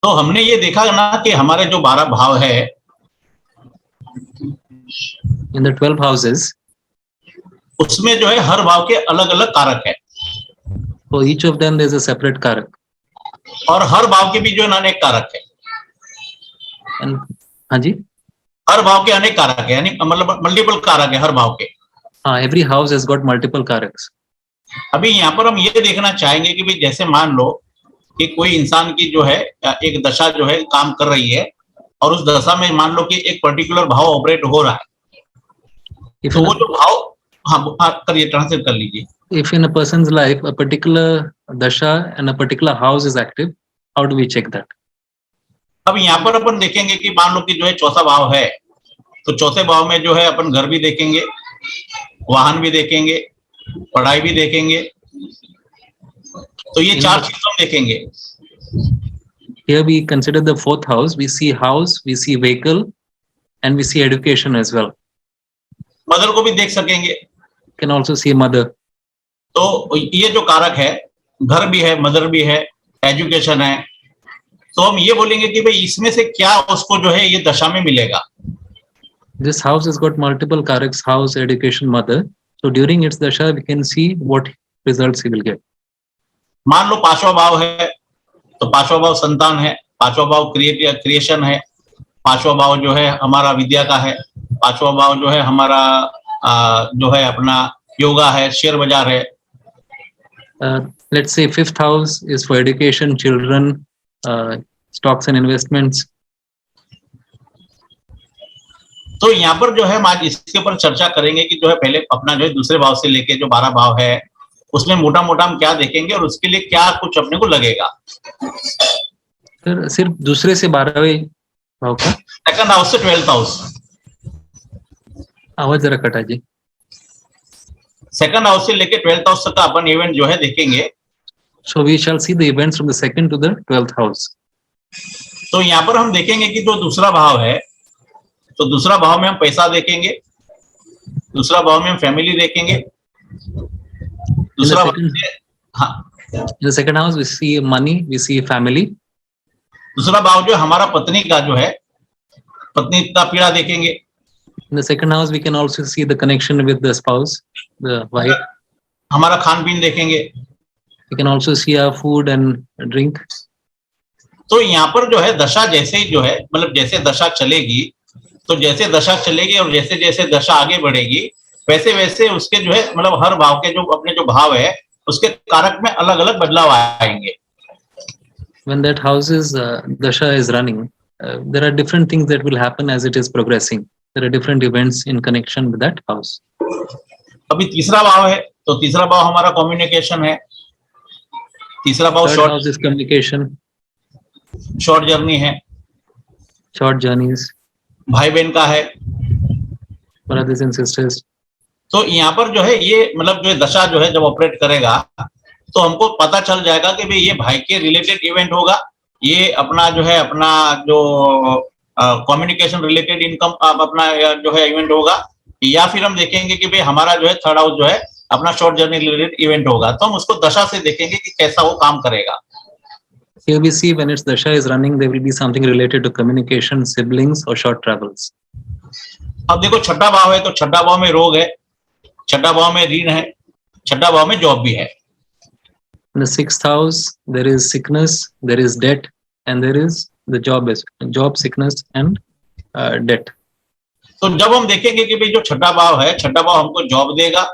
तो हमने ये देखा ना कि हमारे जो 12 भाव है, in the 12 houses, उसमें जो है हर भाव के अलग अलग कारक है, for each of them there's a separate karak. और हर भाव के भी जो है ना अनेक कारक है, And हाँ जी, हर भाव के अनेक कारक है, यानी मतलब मल्टीपल कारक है हर भाव के। हाँ, every house has got multiple karaks. अभी यहाँ पर हम ये देखना चाहेंगे कि भाई जैसे मान लो कि कोई इंसान की जो है एक दशा जो है काम कर रही है, और उस दशा में मान लो कि एक पर्टिकुलर भाव ऑपरेट हो रहा है, If तो in वो a, जो भाव, हाँ करिए, ट्रांसलेट कर लीजिए। if in a person's life a particular dasha and a particular house is active, how do we check that? अब यहाँ पर अपन देखेंगे कि मान लो कि जो है चौथा भाव है, तो चौथे भाव में जो है अपन घर भी देखेंगे, वाहन भी देखेंगे, पढ़ाई भी देखेंगे, तो ये चार चीज हम देखेंगे। Here we consider the fourth house, we see house, we see vehicle, and we see education as well. Mother को भी देख सकेंगे, Can also see mother. तो ये जो कारक है, घर भी है, मदर भी है, एजुकेशन है, तो हम ये बोलेंगे कि भाई इसमें से क्या उसको जो है ये दशा में मिलेगा। This house has got multiple karaks, house, education, mother. So during its dasha, we can see what results he will get. मान लो पांचवा भाव है, तो पांचवा भाव संतान है, पांचवा भाव क्रिएशन है, पांचवा भाव जो है हमारा विद्या का है, पांचवा भाव जो है हमारा जो है अपना योगा है, शेयर बाजार है। Let's say fifth house is for education, children, stocks and investments. तो यहाँ पर जो है हम आज इसके ऊपर चर्चा करेंगे कि जो है पहले अपना जो है दूसरे भाव से लेके जो 12 भाव है उसमें मोटा मोटा हम क्या देखेंगे और उसके लिए क्या कुछ अपने को लगेगा। सर सिर्फ दूसरे से 12वें भाव का, सेकंड हाउस से 12th हाउस, आवाज जरा कटा जी। सेकंड हाउस से लेके 12th हाउस तक का अपन इवेंट जो है देखेंगे। So we shall see the events from the second to the 12th house. तो यहाँ पर हम देखेंगे कि जो दूसरा भाव है, तो दूसरा भाव में हम पैसा देखेंगे, दूसरा भाव में हम फैमिली देखेंगे, दूसरा In the second house we see money, we see family. दूसरा भाव जो हमारा पत्नी का जो है, पत्नी का पीड़ा देखेंगे। In the second house we can also see the connection with the spouse, the wife. हमारा खान पीन देखेंगे। We can also see our food and drink. तो यहाँ पर जो है दशा जैसे ही जो है मतलब जैसे दशा चलेगी, तो जैसे दशा चलेगी और जैसे जैसे दशा आगे बढ़ेगी वैसे वैसे उसके जो है मतलब हर भाव के जो अपने जो भाव है उसके कारक में अलग अलग बदलाव आएंगे। When that house's dasha is running, there are different things that will happen as it is progressing. There are different events in connection with that house. अभी तीसरा भाव है, तो तीसरा भाव हमारा कम्युनिकेशन है, तीसरा भाव Third house is communication, short journey है, short journeys, भाई बहन का है। brothers and sisters. तो यहाँ पर जो है ये मतलब जो दशा जो है जब ऑपरेट करेगा तो हमको पता चल जाएगा कि भाई ये भाई के रिलेटेड इवेंट होगा, ये अपना जो है अपना जो कम्युनिकेशन रिलेटेड इनकम अपना जो है इवेंट होगा, या फिर हम देखेंगे कि भाई हमारा जो है थर्ड हाउस जो है अपना शॉर्ट जर्नी रिलेटेड इवेंट होगा। तो हम उसको दशा से देखेंगे कि कैसा वो काम करेगा। Here we see when its dasha is running, there will be something related to communication, siblings, or short travels. अब देखो छठा भाव है, तो छठा भाव में रोग है, छठा भाव में ऋण है, छठा भाव में जॉब भी है। In the sixth house, there is sickness, there is debt, and there is the job, sickness, and debt. तो जब हम देखेंगे कि भाई जो छठा भाव है, छठा भाव हमको जॉब देगा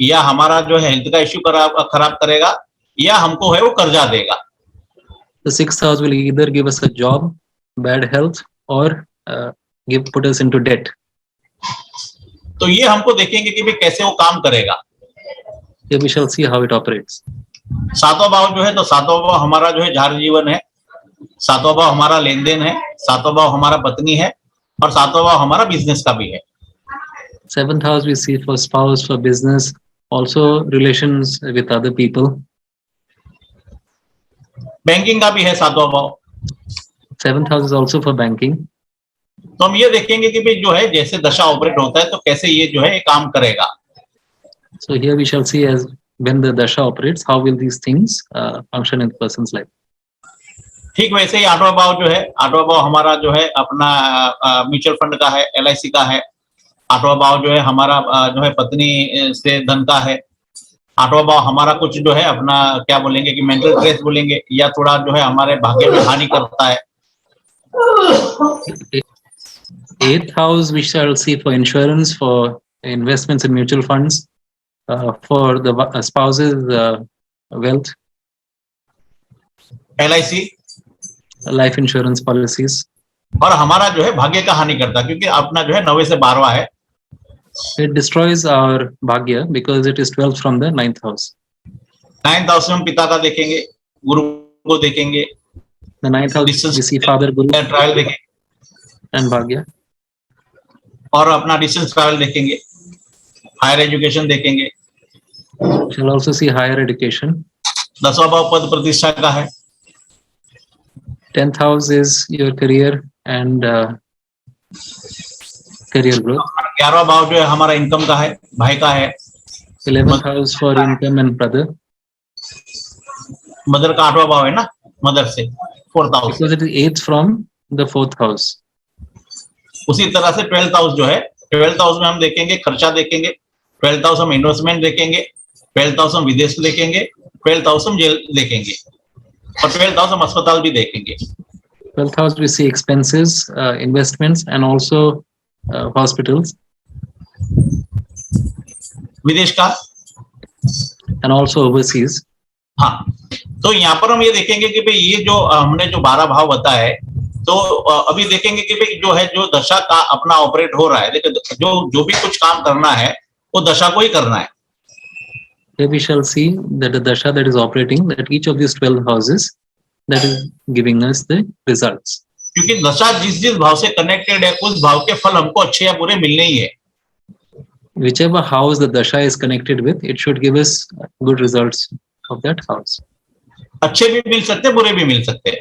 या हमारा जो है हेल्थ का इश्यू खराब करेगा या हमको है वो कर्जा देगा। The sixth house will either give us a job, bad health, or put us into debt. तो ये हमको देखेंगे कि भाई कैसे वो काम करेगा। Here we shall see how it operates. सातवां भाव जो है, तो सातवां भाव हमारा जो है झार जीवन है, सातवां भाव हमारा लेन देन है, सातवां भाव हमारा पत्नी है और सातवां भाव हमारा बिजनेस का भी है। Seventh house we see for spouse, for business, also relations with other people. Banking का भी है सातवां भाव। Seventh house is also for banking. तो हम ये देखेंगे कि भाई जो है जैसे दशा ऑपरेट होता है तो कैसे ये जो है ये काम करेगा। So here we shall see as when the dasha operates, how will these things function in the person's life. ठीक वैसे ही आठवां भाव जो है, आठवां भाव हमारा जो है अपना म्यूचुअल फंड का है, LIC का है। आठवां भाव जो है हमारा जो है पत्नी से धन का है। आठवां भाव हमारा कुछ जो है अपना क्या बोलेंगे कि मेंटल स्ट्रेस बोलेंगे, या थोड़ा जो है हमारे भाग्य में हानि करता है। Eighth house we shall see for insurance, for investments in mutual funds, for the spouses wealth, LIC life insurance policies. और हमारा जो है भाग्य का हानि करता है, क्योंकि अपना जो है 9वें से 12वां है। It destroys our bhagya because it is 12th from the 9th house. 9th house में हम पिता का देखेंगे, गुरु को देखेंगे, The 9th house we see father, guru trial देखेंगे and bhagya. और अपना डिस्टेंस ट्रैवल देखेंगे, हायर एजुकेशन देखेंगे। Shall also see higher education. 10वां भाव पद प्रतिष्ठा का है। 10th house is your career and career growth. 11वां भाव जो है हमारा इनकम का है, भाई का है। 11th house for income and brother. Mother का 8वां भाव है ना, मदर से 4th house. Because it is 8th from the 4th house. उसी तरह से 12th हाउस जो है, 12th हाउस में हम देखेंगे खर्चा देखेंगे, 12th हाउस हम इन्वेस्टमेंट देखेंगे, 12th हाउस हम विदेश देखेंगे, 12th हाउस हम जेल देखेंगे, और 12th हाउस हम अस्पताल भी देखेंगे। 12th house we see expenses, investments and also hospitals. विदेश का and also overseas. हाँ, तो यहाँ पर हम ये देखेंगे कि भाई ये जो हमने जो 12 भाव बताया है, तो अभी देखेंगे कि भाई जो है जो दशा का अपना ऑपरेट हो रहा है, देखिए जो भी कुछ काम करना है वो दशा को ही करना है। Here we shall see that the dasha that is operating, that each of these 12 houses that is giving us the results. क्योंकि दशा जिस भाव से कनेक्टेड है, उस भाव के फल हमको अच्छे या बुरे मिलने ही है। Whichever house the dasha is connected with, it should give us good results of that house. अच्छे भी मिल सकते, बुरे भी मिल सकते हैं।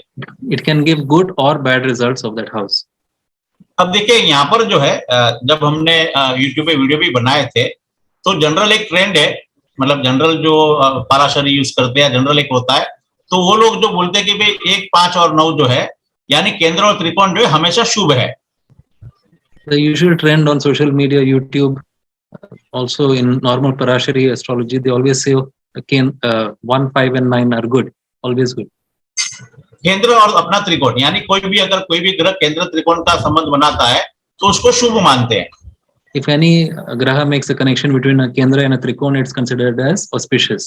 It can give good or bad results of that house. अब देखिए यहाँ पर जो है जब हमने YouTube पे वीडियो भी बनाए थे, तो जनरल एक ट्रेंड है, मतलब जनरल जो पराशरी यूज करते हैं, जनरल एक होता है, तो वो लोग जो बोलते हैं कि भाई 1, 5 और 9 जो है, यानी केंद्र और त्रिकोण जो है हमेशा शुभ है। The usual trend on social media, YouTube, also in normal Parashari astrology, they always say 1, 5 and 9 are good, always good. केंद्र और अपना त्रिकोण, यानी कोई भी अगर कोई भी ग्रह केंद्र त्रिकोण का संबंध बनाता है तो उसको शुभ मानते हैं। If any graha makes a connection between a kendra and a trikona, it's considered as auspicious.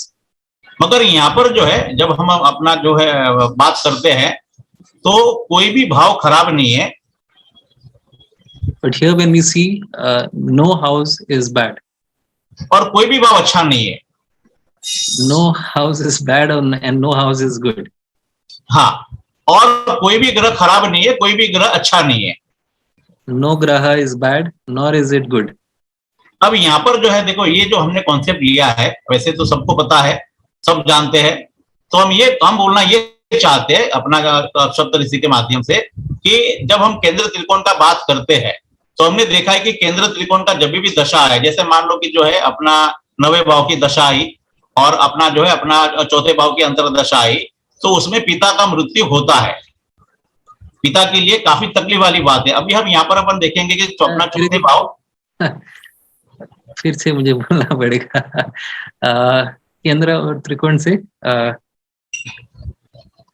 मगर यहाँ पर जो है जब हम अपना जो है बात करते हैं तो कोई भी भाव खराब नहीं है। But here when we see no house is bad. और कोई भी भाव अच्छा नहीं है। No house is bad and no house is good. हाँ, और कोई भी ग्रह खराब नहीं है, कोई भी ग्रह अच्छा नहीं है। No graha is bad, nor is it good. अब यहाँ पर जो है देखो, ये जो हमने कॉन्सेप्ट लिया है, वैसे तो सबको पता है, सब जानते हैं, तो हम बोलना ये चाहते हैं अपना सप्तऋषि के माध्यम से कि जब हम केंद्र त्रिकोण का बात करते हैं तो हमने देखा है कि केंद्र त्रिकोण का जब भी दशा है, जैसे मान लो कि जो है अपना 9वें भाव की दशा आई और अपना जो है अपना 4थे भाव की अंतर्दशा आई, तो उसमें पिता का मृत्यु होता है। पिता के लिए काफी तकलीफ वाली बात है। अभी हम यहाँ पर अपन देखेंगे कि अपना 4थे भाव, फिर से मुझे बोलना पड़ेगा केंद्र और त्रिकोण से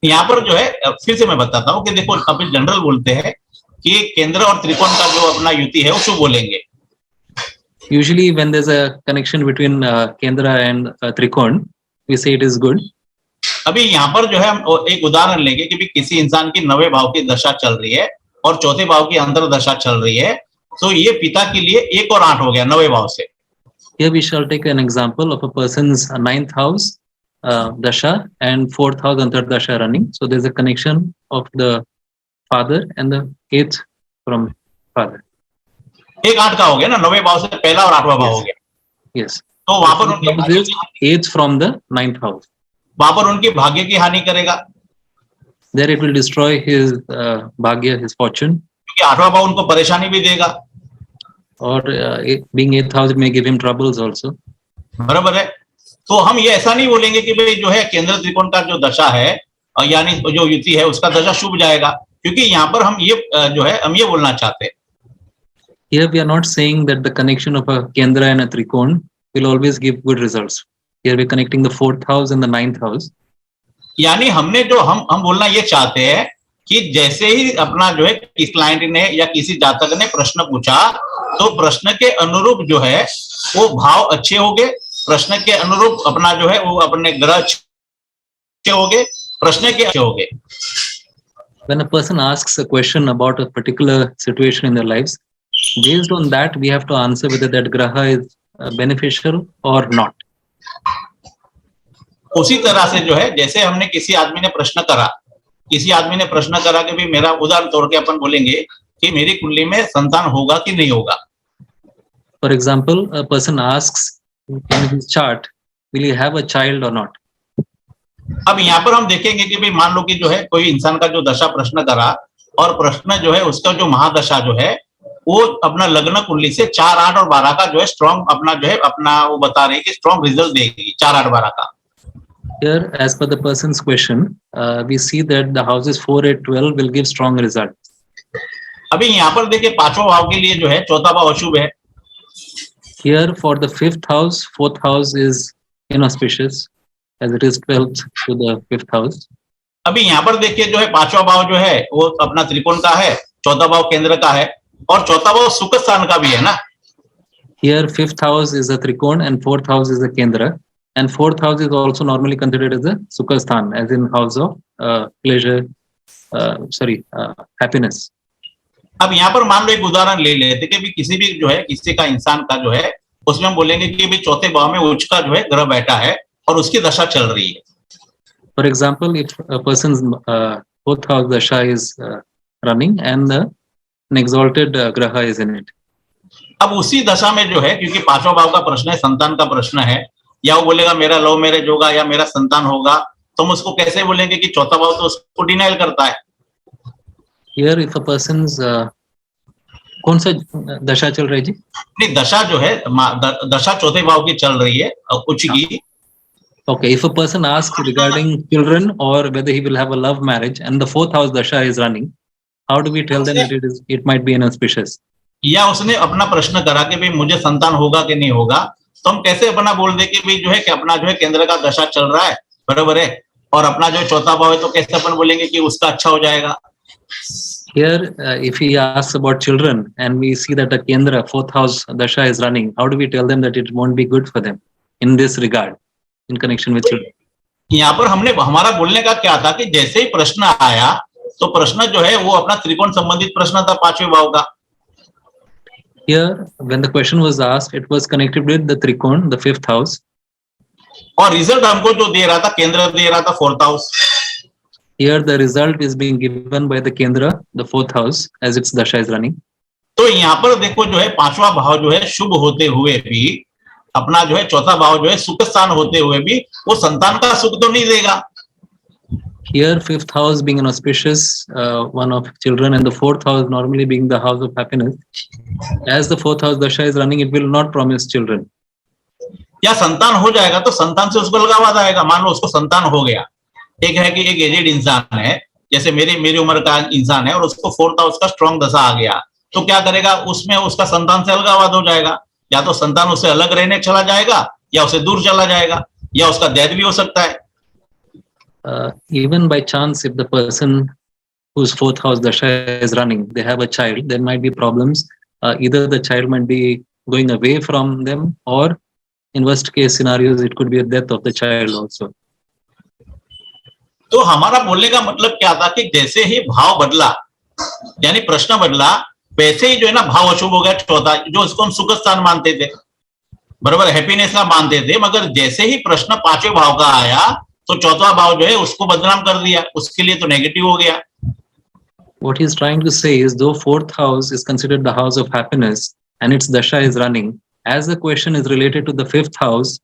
यहाँ पर जो है फिर से मैं बताता हूँ कि देखो अभी जनरल बोलते हैं कि केंद्र और त्रिकोण का जो अपना युति है उसको बोलेंगे। Usually when there's a connection between kendra and trikon, we say it is good. अभी यहाँ पर जो है हम एक उदाहरण लेंगे कि भी किसी इंसान की 9वें भाव की दशा चल रही है और 4थे भाव की अंतर्दशा चल रही है, तो ये पिता के लिए 1 और 8 हो गया 9वें भाव से। Here we shall take an example of a person's 9th house dasha and 4th house antardasha running. So there's a connection of the father and the 8th from father. 1, 8 का हो गया ना, 9वें भाव से पहला और 8वां भाव हो गया। Yes. तो वहां पर उनके 8th from the 9th house. वहां पर उनकी भाग्य की हानि करेगा। There it will destroy his bhagya, his fortune. क्योंकि 8वां भाव उनको परेशानी भी देगा। Or being 8th house may give him troubles also. बराबर है। तो हम ये ऐसा नहीं बोलेंगे कि भाई जो है केंद्र त्रिकोण का जो दशा है यानी जो युति है उसका दशा शुभ जाएगा, क्योंकि यहाँ पर हम ये जो है हम ये बोलना चाहते हैं। Here we are not saying that the connection of a Kendra and a Trikon will always give good results. Here we are connecting the 4th house and the 9th house. यानी हमने जो हम बोलना ये चाहते हैं कि जैसे ही अपना जो है किस क्लाइंट ने या किसी जातक ने प्रश्न पूछा, तो प्रश्न के अनुरूप जो है वो भाव अच्छे होंगे, प्रश्न के अनुरूप अपना जो है वो अपने ग्रह अच्छे होंगे, प्रश्न के अच्छे होंगे। When a person asks a question about a particular situation in their lives, based on that we have to answer whether that graha is beneficial or not. उसी तरह से जो है जैसे हमने किसी आदमी ने प्रश्न करा कि भी मेरा, उदाहरण तौर के अपन बोलेंगे कि मेरी कुंडली में संतान होगा कि नहीं होगा। For example, a person asks in his chart, will he have a child or not? अब यहाँ पर हम देखेंगे कि भाई मान लो कि जो है कोई इंसान का जो दशा प्रश्न करा और प्रश्न जो है उसका जो महादशा जो है वो अपना लग्न कुंडली से 4, 8 और 12 का जो है स्ट्रॉन्ग अपना जो है अपना वो बता रही है कि स्ट्रॉन्ग रिजल्ट देगी 4, 8, 12 का। Here, as per the person's question, we see that the houses 4, 8, 12 will give strong results. अभी यहाँ पर देखिए पांचवा भाव के लिए जो है चौथा भाव अशुभ है। Here, for the 5th house, 4th house is inauspicious, as it is 12th to the 5th house. अभी यहाँ पर देखिए जो है पांचवा भाव जो है वो अपना त्रिकोण का है, चौथा भाव केंद्र का है और चौथा भाव सुख स्थान का भी है ना। Here, 5th house is a trikon and 4th house is a kendra, and 4th house is also normally considered as a sukha sthan, as in house of pleasure, happiness. अब यहाँ पर मान लो एक उदाहरण ले लेते कि भी किसी भी जो है किसी का इंसान का जो है उसमें हम बोलेंगे कि भी चौथे भाव में उच्च का जो है ग्रह बैठा है और उसकी दशा चल रही है। For example, if a person's 4th house dasha is running and an exalted graha is in it. अब उसी दशा में जो है, क्योंकि पांचवा भाव का प्रश्न है, संतान का प्रश्न है, या वो बोलेगा मेरा लव मैरिज होगा या मेरा संतान होगा, तो हम उसको कैसे बोलेंगे कि चौथा भाव तो उसको डिनाइल करता है। Here, if a person's कौन सा दशा चल रही है जी? नहीं, दशा जो है दशा चौथे भाव की चल रही है उच्च की। Okay, if a person asks regarding children or whether he will have a love marriage and the 4th house dasha is running, how do we tell them that it might be inauspicious? या उसने अपना प्रश्न करा कि भाई मुझे संतान होगा कि नहीं होगा, तो हम कैसे अपना बोल दे कि भाई जो है कि अपना जो है केंद्र का दशा चल रहा है, बराबर है, और अपना जो चौथा भाव है तो कैसे अपन बोलेंगे कि उसका अच्छा हो जाएगा। Here, if he asks about children and we see that the Kendra 4th house dasha is running, how do we tell them that it won't be good for them in this regard, in connection with children? यहाँ पर हमने हमारा बोलने का क्या था कि जैसे ही प्रश्न आया तो प्रश्न जो है वो अपना त्रिकोण संबंधित प्रश्न था पांचवें भाव का। Here, when the question was asked, it was connected with the trikon, the 5th house. और रिजल्ट हमको जो दे रहा था केंद्र दे रहा था 4th house. Here, the result is being given by the Kendra, the 4th house, as its dasha is running. तो यहाँ पर देखो जो है पांचवा भाव जो है शुभ होते हुए भी अपना जो है चौथा भाव जो है सुख स्थान होते हुए भी वो संतान का सुख तो नहीं देगा। Here, 5th house being an auspicious one of children and the 4th house normally being the house of happiness. As the 4th house dasha is running, it will not promise children. या संतान हो जाएगा तो संतान से उसको लगाव आएगा। मान लो उसको संतान हो गया, एक है कि एक एजेड इंसान है, जैसे मेरी उम्र का इंसान है और उसको 4th हाउस का स्ट्रॉन्ग दशा आ गया, तो क्या करेगा, उसमें उसका संतान से अलगाव हो जाएगा, या तो संतान उससे अलग रहने चला जाएगा या उसे दूर चला जाएगा या उसका डेथ भी हो सकता है। Even by chance, if the person whose 4th house dasha is running, they have a child, there might be problems. Either the child might be going away from them, or in worst case scenarios, it could be a death of the child also. तो हमारा बोलने का मतलब क्या था कि जैसे ही भाव बदला यानी प्रश्न बदला, वैसे ही जो है ना भाव अशुभ हो गया चौथा, जो इसको हम सुख स्थान मानते थे, बराबर हैप्पीनेस का मानते थे, मगर जैसे ही प्रश्न पांचवें भाव का आया तो चौथा भाव जो है उसको बदनाम कर दिया, उसके लिए तो नेगेटिव हो गया। What he's trying to say is, though 4th house is considered the house of happiness and its dasha is running, as the question is related to the 5th house,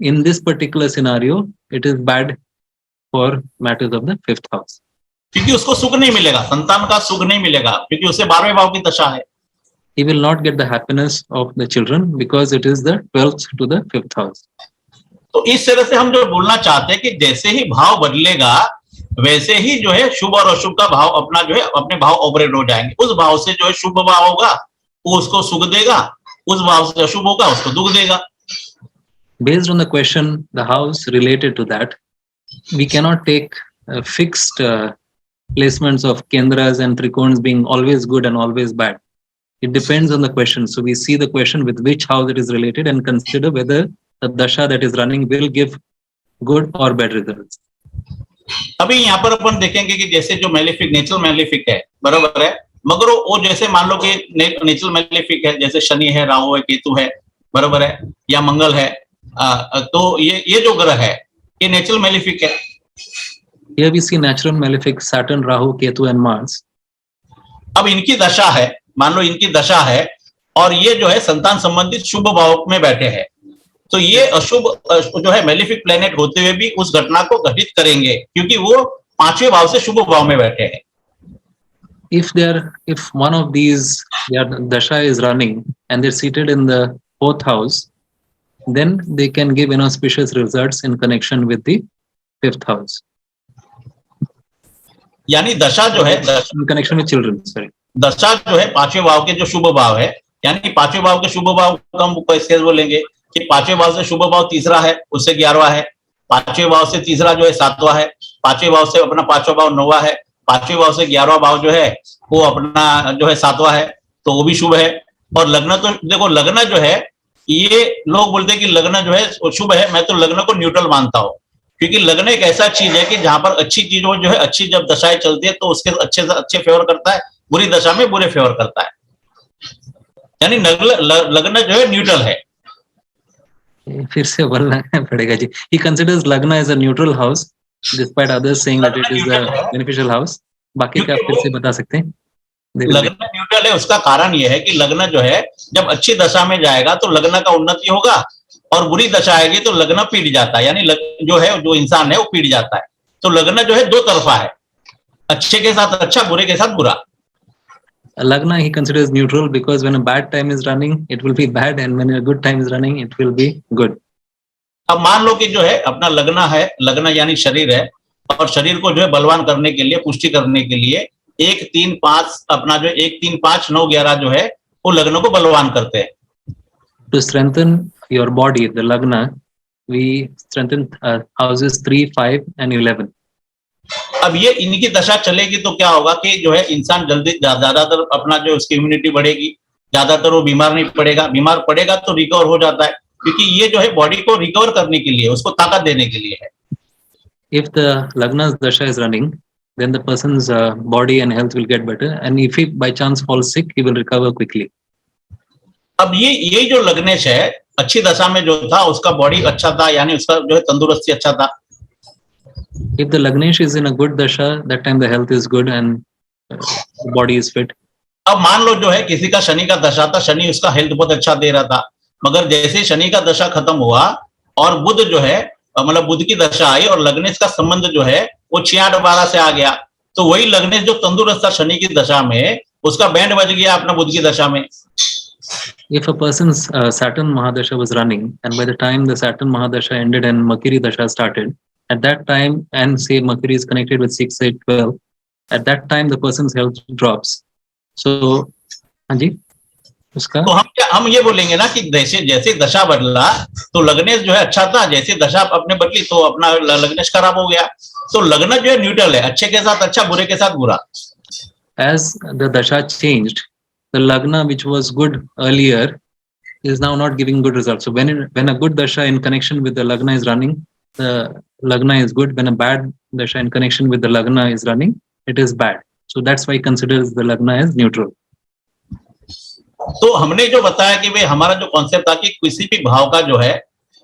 in this particular scenario, it is bad for matters of the 5th house. क्योंकि उसको सुख नहीं मिलेगा, संतान का सुख नहीं मिलेगा, क्योंकि उसे 12वें भाव की दशा है। He will not get the happiness of the children because it is the 12th to the 5th house. तो इस तरह से हम जो बोलना चाहते हैं कि जैसे ही भाव बदलेगा वैसे ही जो है शुभ और अशुभ का भाव अपना जो है अपने भाव ऑपरेट हो जाएंगे। उस भाव से जो है शुभ भाव होगा वो उसको सुख देगा, उस भाव से अशुभ होगा उसको दुख देगा। Based on the question, the house related to that, we cannot take fixed placements of kendras and trikons being always good and always bad. It depends on the question. So we see the question with which house it is related and consider whether the dasha that is running will give good or bad results. अभी यहाँ पर अपन देखेंगे कि जैसे जो malefic natural malefic है, बराबर है, मगर वो जैसे मान लो कि नेचुरल मैलेफिक है, जैसे शनि है, राहु है, केतु है, बराबर है, या मंगल है, तो ये जो ग्रह है ये नेचुरल मैलेफिक है। Here we see natural malefic Saturn, Rahu, Ketu and Mars. अब इनकी दशा है, मान लो इनकी दशा है और ये जो है संतान संबंधित शुभ भाव में बैठे हैं, तो ये अशुभ जो है मैलेफिक प्लेनेट होते हुए भी उस घटना को घटित करेंगे क्योंकि वो पांचवें भाव से शुभ भाव में बैठे हैं। If one of these, their dasha is running and they're seated in the fourth house, then they can give inauspicious results in connection with the fifth house. यानी दशा जो है in connection with children, sorry. दशा जो है पांचवें भाव के जो शुभ भाव है, यानी पांचवें भाव के शुभ भाव को हम कैसे बोलेंगे कि पांचवें भाव से शुभ भाव तीसरा है, उससे 11वां है, पांचवें भाव से तीसरा जो है 7वां है, पांचवें भाव से अपना पांचवा भाव 9वां है, पांचवें भाव से 11वां भाव जो है वो अपना जो है 7वां है, तो वो भी शुभ है। और लग्न तो देखो, लग्न जो है ये लोग बोलते हैं कि लग्न जो है शुभ है, मैं तो लग्न को न्यूट्रल मानता हूँ क्योंकि लग्न एक ऐसा चीज है कि जहां पर अच्छी चीजों जो है अच्छी जब दशाएं चलती है तो उसके अच्छे से अच्छे फेवर करता है, बुरी दशा में बुरे फेवर करता है, यानी लग्न जो है न्यूट्रल है। फिर से बोलना पड़ेगा जी। He considers Lagna as a neutral house, despite others saying that it is a beneficial house. बाकी का फिर से बता सकते हैं? लग्न न्यूट्रल है, उसका कारण यह है कि लग्न जो है जब अच्छी दशा में जाएगा तो लग्न का उन्नति होगा और बुरी दशा आएगी तो लग्न पीट जाता है, यानी जो है जो इंसान है वो पीट जाता है। तो लग्न जो है दो तरफा है, अच्छे के साथ अच्छा, बुरे के साथ बुरा। Lagna he considers neutral because when a bad time is running, it will be bad, and when a good time is running, it will be good. अब मान लो कि जो है अपना लग्न है, लग्न यानी शरीर है, और शरीर को जो है बलवान करने के लिए, पुष्टि करने के लिए 1, 3, 5 अपना जो 1, 3, 5, 9, 11 जो है वो लग्न को बलवान करते हैं। To strengthen your body, the Lagna, we strengthen houses 3, 5 and 11. अब ये इनकी दशा चलेगी तो क्या होगा कि जो है इंसान जल्दी ज्यादातर अपना जो उसकी इम्यूनिटी बढ़ेगी, ज्यादातर वो बीमार नहीं पड़ेगा, बीमार पड़ेगा तो रिकवर हो जाता है क्योंकि ये जो है बॉडी को रिकवर करने के लिए, उसको ताकत देने के लिए है। If the Lagna's dasha is running, then the person's body and health will get better, and if he by chance falls sick, he will recover quickly. अब ये जो लग्नेश है अच्छी दशा में जो था उसका बॉडी अच्छा था, यानी उसका जो है तंदुरुस्ती अच्छा था। If the Lagnesh is in a good dasha, that time the health is good and the body is fit. अब मान लो जो है किसी का शनि का दशा था, शनि उसका हेल्थ बहुत अच्छा दे रहा था, मगर जैसे शनि का दशा खत्म हुआ और बुध जो है मतलब बुध की दशा आई और लग्नेश का संबंध जो है वो 6-8-12 से आ गया, तो वही लग्नेश जो तंदुरुस्त था शनि की दशा में, उसका बैंड बज गया अपना बुध की दशा में। If a person's Saturn Mahadasha was running, and by the time the Saturn Mahadasha ended and Makiri Dasha started, at that time, and say Makiri is connected with 6, 8, 12, at that time the person's health drops. So, हाँ जी, उसका तो हम ये बोलेंगे ना कि जैसे दशा बदला तो लग्नेश जो है अच्छा था, जैसे दशा अपने बदली तो अपना लग्नेश खराब हो गया। तो लग्न जो है न्यूट्रल है, अच्छे के साथ अच्छा, बुरे के साथ बुरा। As the dasha changed, the lagna which was good earlier is now not giving good results. So when a good dasha in connection with the lagna is running, the lagna is good. When a bad dasha in connection with the lagna is running, it is bad. So that's why he considers the lagna as neutral. तो हमने जो बताया कि भाई हमारा जो concept था कि किसी भी भाव का जो है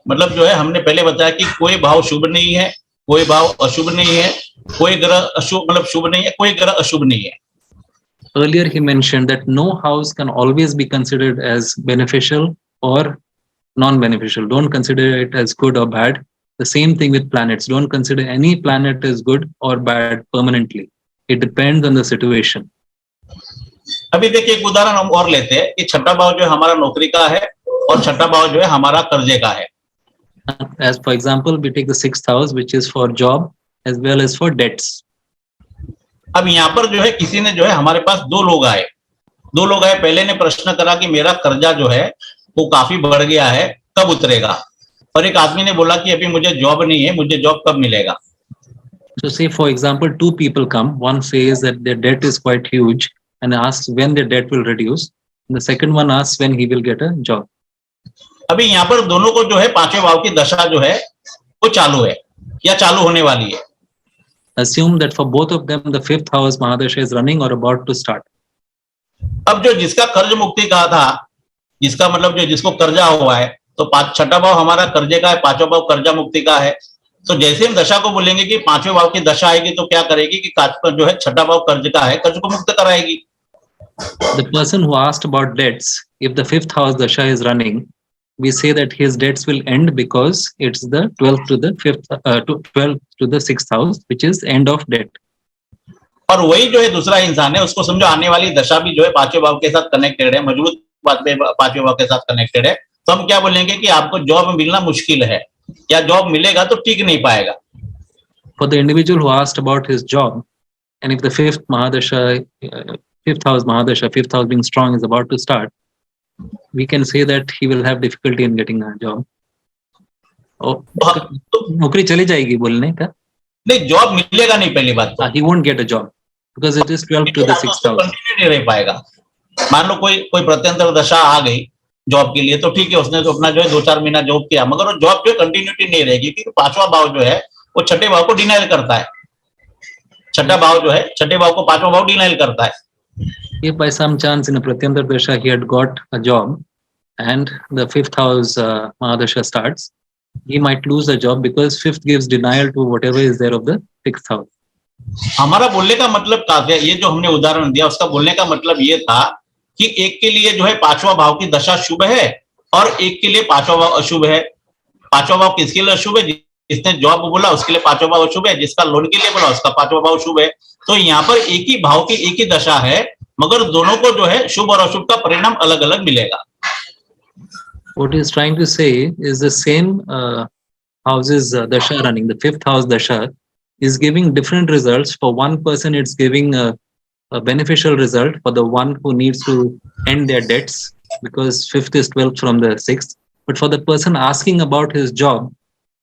मतलब जो है हमने पहले बताया कि कोई भाव शुभ नहीं है, कोई भाव अशुभ नहीं है, कोई ग्रह अशुभ मतलब शुभ नहीं है, कोई ग्रह अशुभ नहीं है। Earlier he mentioned that no house can always be considered as beneficial or non-beneficial. Don't consider it as good or bad. The same thing with planets. Don't consider any planet as good or bad permanently. It depends on the situation. अभी देखिए एक उदाहरण हम और लेते हैं कि छठा भाव जो है हमारा नौकरी का है और छठा भाव जो है हमारा कर्जे का है। As for example, we take the 6th house, which is for job, as well as for debts. अब यहाँ पर जो है किसी ने जो है हमारे पास दो लोग आए, पहले ने प्रश्न करा कि मेरा कर्जा जो है वो काफी बढ़ गया है, कब उतरेगा, और एक आदमी ने बोला कि अभी मुझे जॉब नहीं है, मुझे जॉब कब मिलेगा। So say for example, two people come, one says that their debt is quite huge and asks when their debt will reduce, and the second one asks when he will get a job. अभी यहाँ पर दोनों को जो है पांचवें भाव की दशा जो है वो चालू है या चालू होने वाली है। Assume that for both of them the fifth house Mahadasha is running or about to start. अब जो जिसका कर्ज मुक्ति कहा था, जिसका मतलब जो जिसको कर्जा हुआ है, तो छठा भाव हमारा कर्जे का है, पांचवा भाव कर्जा मुक्ति का है। तो जैसे हम दशा को बोलेंगे कि पांचवें भाव की दशा आएगी तो क्या करेगी कि जो है छठा भाव कर्ज का है, कर्ज को मुक्त कराएगी। The person who asked about debts, if the fifth house dasha is running, we say that his debts will end because it's the 12th to the 12th to the 6th house, which is end of debt. और वही जो है दूसरा इंसान है, उसको समझो आने वाली दशा भी जो है पांचवें भाव के साथ कनेक्टेड है, मजबूत पांचवें भाव के साथ कनेक्टेड है। तो हम क्या बोलेंगे कि आपको जॉब मिलना मुश्किल है, या जॉब मिलेगा तो टिक नहीं पाएगा। For the individual who asked about his job, and if the fifth Mahadasha, fifth house Mahadasha, fifth house being strong is about to start, we can say that he will have difficulty in getting a job. Oh, नौकरी चली जाएगी बोलने का? नहीं, job मिलेगा नहीं, पहली बात तो। He won't get a job because it is 12 to the 6th house. Continue नहीं रह पाएगा। मान लो कोई प्रत्यंतर दशा आ गई जॉब के लिए, तो ठीक है, उसने तो अपना जो है 2-4 महीना जॉब किया, मगर वो जॉब जो कंटिन्यूटी नहीं रहेगी, क्योंकि पांचवा भाव जो है वो छठे भाव को डिनाइल करता है। छठा भाव जो है छठे भाव को पांचवा भाव डिनाइल करता है। If by some chance in a Pratyantar Dasha he had got a job and the fifth house Mahadasha starts, he might lose the job because fifth gives denial to whatever is there of the sixth house. हमारा बोलने का मतलब क्या है, ये जो हमने उदाहरण दिया उसका बोलने का मतलब ये था कि एक के लिए जो है पांचवा भाव की दशा शुभ है और एक के लिए पांचवा भाव अशुभ है। पांचवा भाव किसके लिए अशुभ है? जिसने जॉब बोला उसके लिए पांचवा भाव अशुभ है, जिसका लोन के लिए बोला उसका पांचवा भाव शुभ है। तो यहाँ पर एक ही भाव की एक ही दशा है, मगर दोनों को जो है शुभ और अशुभ का परिणाम अलग अलग मिलेगा। What he is trying to say is the same houses dasha running, the fifth house dasha is giving different results. For one person it's giving a beneficial result for the one who needs to end their debts because fifth is 12th from the sixth. But for the person asking about his job,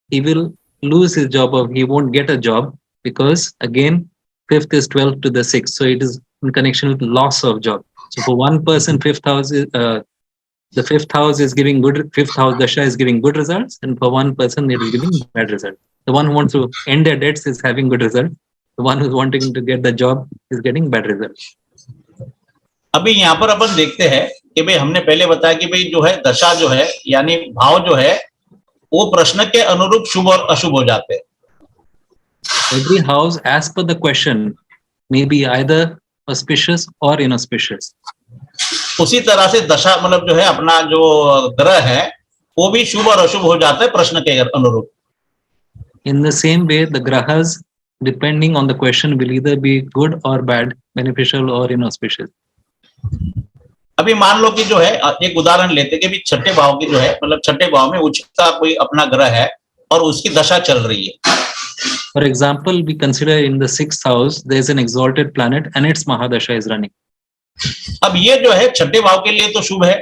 he will lose his job or he won't get a job because again fifth is 12th to the sixth. So it is in connection with loss of job. So for one person, fifth house is the fifth house is giving good, fifth house dasha is giving good results, and for one person it is giving bad results. The one who wants to end their debts is having good results. The one who's wanting to get the job is getting bad results. अभी यहाँ पर अपन देखते हैं कि भाई हमने पहले बताया कि भाई जो है दशा जो है यानी भाव जो है वो प्रश्न के अनुरूप शुभ और अशुभ हो जाते हैं। Every house as per the question may be either auspicious or inauspicious. उसी तरह से दशा मतलब जो है अपना जो ग्रह है वो भी शुभ और अशुभ हो जाता है प्रश्न के अनुरूप। In the same way, the grahas, depending on the question, will either be good or bad, beneficial or inauspicious. अभी मान लो कि जो है एक उदाहरण लेते कि भी छठे भाव की जो है मतलब छठे भाव में उच्च का कोई अपना ग्रह है और उसकी दशा चल रही है। For example, we consider in the sixth house there is an exalted planet and its Mahadasha is running. अब ये जो है छठे भाव के लिए तो शुभ है,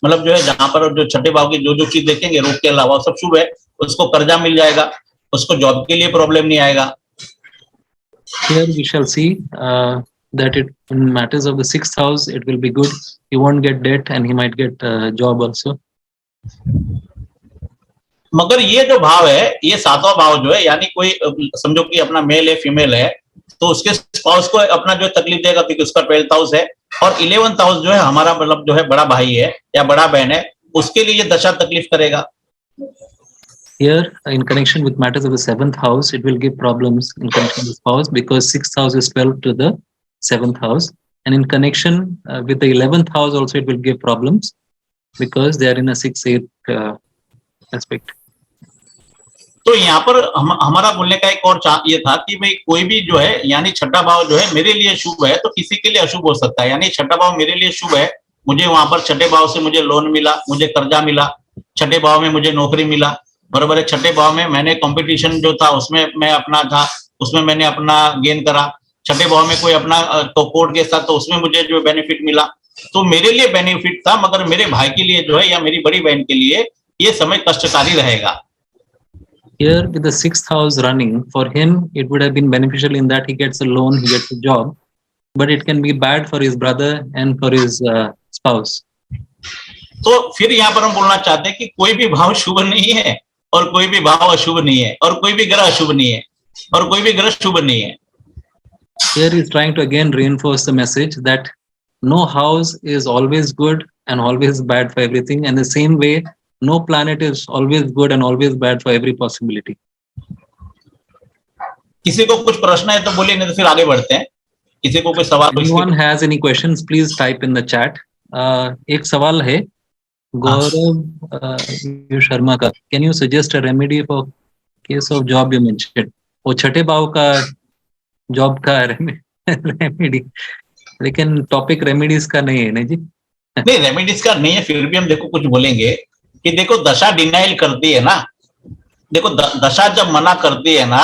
मतलब जो है जहां पर जो छठे भाव की जो चीज देखेंगे रूप के अलावा सब शुभ है, उसको कर्जा मिल जाएगा, उसको जॉब के लिए प्रॉब्लम नहीं आएगा। Here we shall see that it in matters of the sixth house it will be good. He won't get debt and he might get job also. मगर ये जो भाव है ये सातवां भाव जो है यानी कोई समझो कि अपना मेल है फीमेल है तो उसके स्पाउस को अपना जो तकलीफ देगा क्योंकि उसका 12th हाउस है और 11th हाउस जो है हमारा मतलब जो है बड़ा भाई है या बड़ा बहन है उसके लिए ये दशा तकलीफ करेगा। Here in connection with matters of the 7th house it will give problems in connection with spouse because 6th house is 12 to the 7th house, and in connection with the 11th house also it will give problems because they are in a 6-8 aspect. तो यहाँ पर हमारा बोलने का एक और ये था कि भाई कोई भी जो है यानी छठा भाव जो है मेरे लिए शुभ है तो किसी के लिए अशुभ हो सकता है। यानी छठा भाव मेरे लिए शुभ है, मुझे वहां पर छठे भाव से मुझे लोन मिला, मुझे कर्जा मिला, छठे भाव में मुझे नौकरी मिला, बराबर है। छठे भाव में मैंने कंपटीशन जो था उसमें मैं अपना था उसमें मैंने अपना गेन करा, छठे भाव में कोई अपना तो कोर्ट केस था तो उसमें मुझे जो बेनिफिट मिला, तो मेरे लिए बेनिफिट था, मगर मेरे भाई के लिए जो है या मेरी बड़ी बहन के लिए ये समय कष्टकारी रहेगा। Here with the sixth house running, for him it would have been beneficial in that he gets a loan, he gets a job, but it can be bad for his brother and for his spouse. तो फिर यहाँ पर हम बोलना चाहते हैं कि कोई भी भाव शुभ नहीं है और कोई भी भाव अशुभ नहीं है और कोई भी ग्रह अशुभ नहीं है और कोई भी ग्रह शुभ नहीं है। Here he is trying to again reinforce the message that no house is always good and always bad for everything, and the same way no planet is always good and always bad for every possibility. किसी को कुछ प्रश्न है तो बोलिए, नहीं तो फिर आगे बढ़ते हैं। किसी को कोई सवाल? Anyone has any questions, please type in the chat. एक सवाल है गौरव शर्मा का, can you suggest a remedy for case of job you mentioned? वो छठे भाव का जॉब का रेमेडी, लेकिन टॉपिक रेमेडीज का नहीं है ना जी? नहीं, रेमेडीज का नहीं है, फिर भी हम देखो कुछ बोलेंगे कि देखो दशा डिनाइल करती है ना, देखो दशा जब मना करती है ना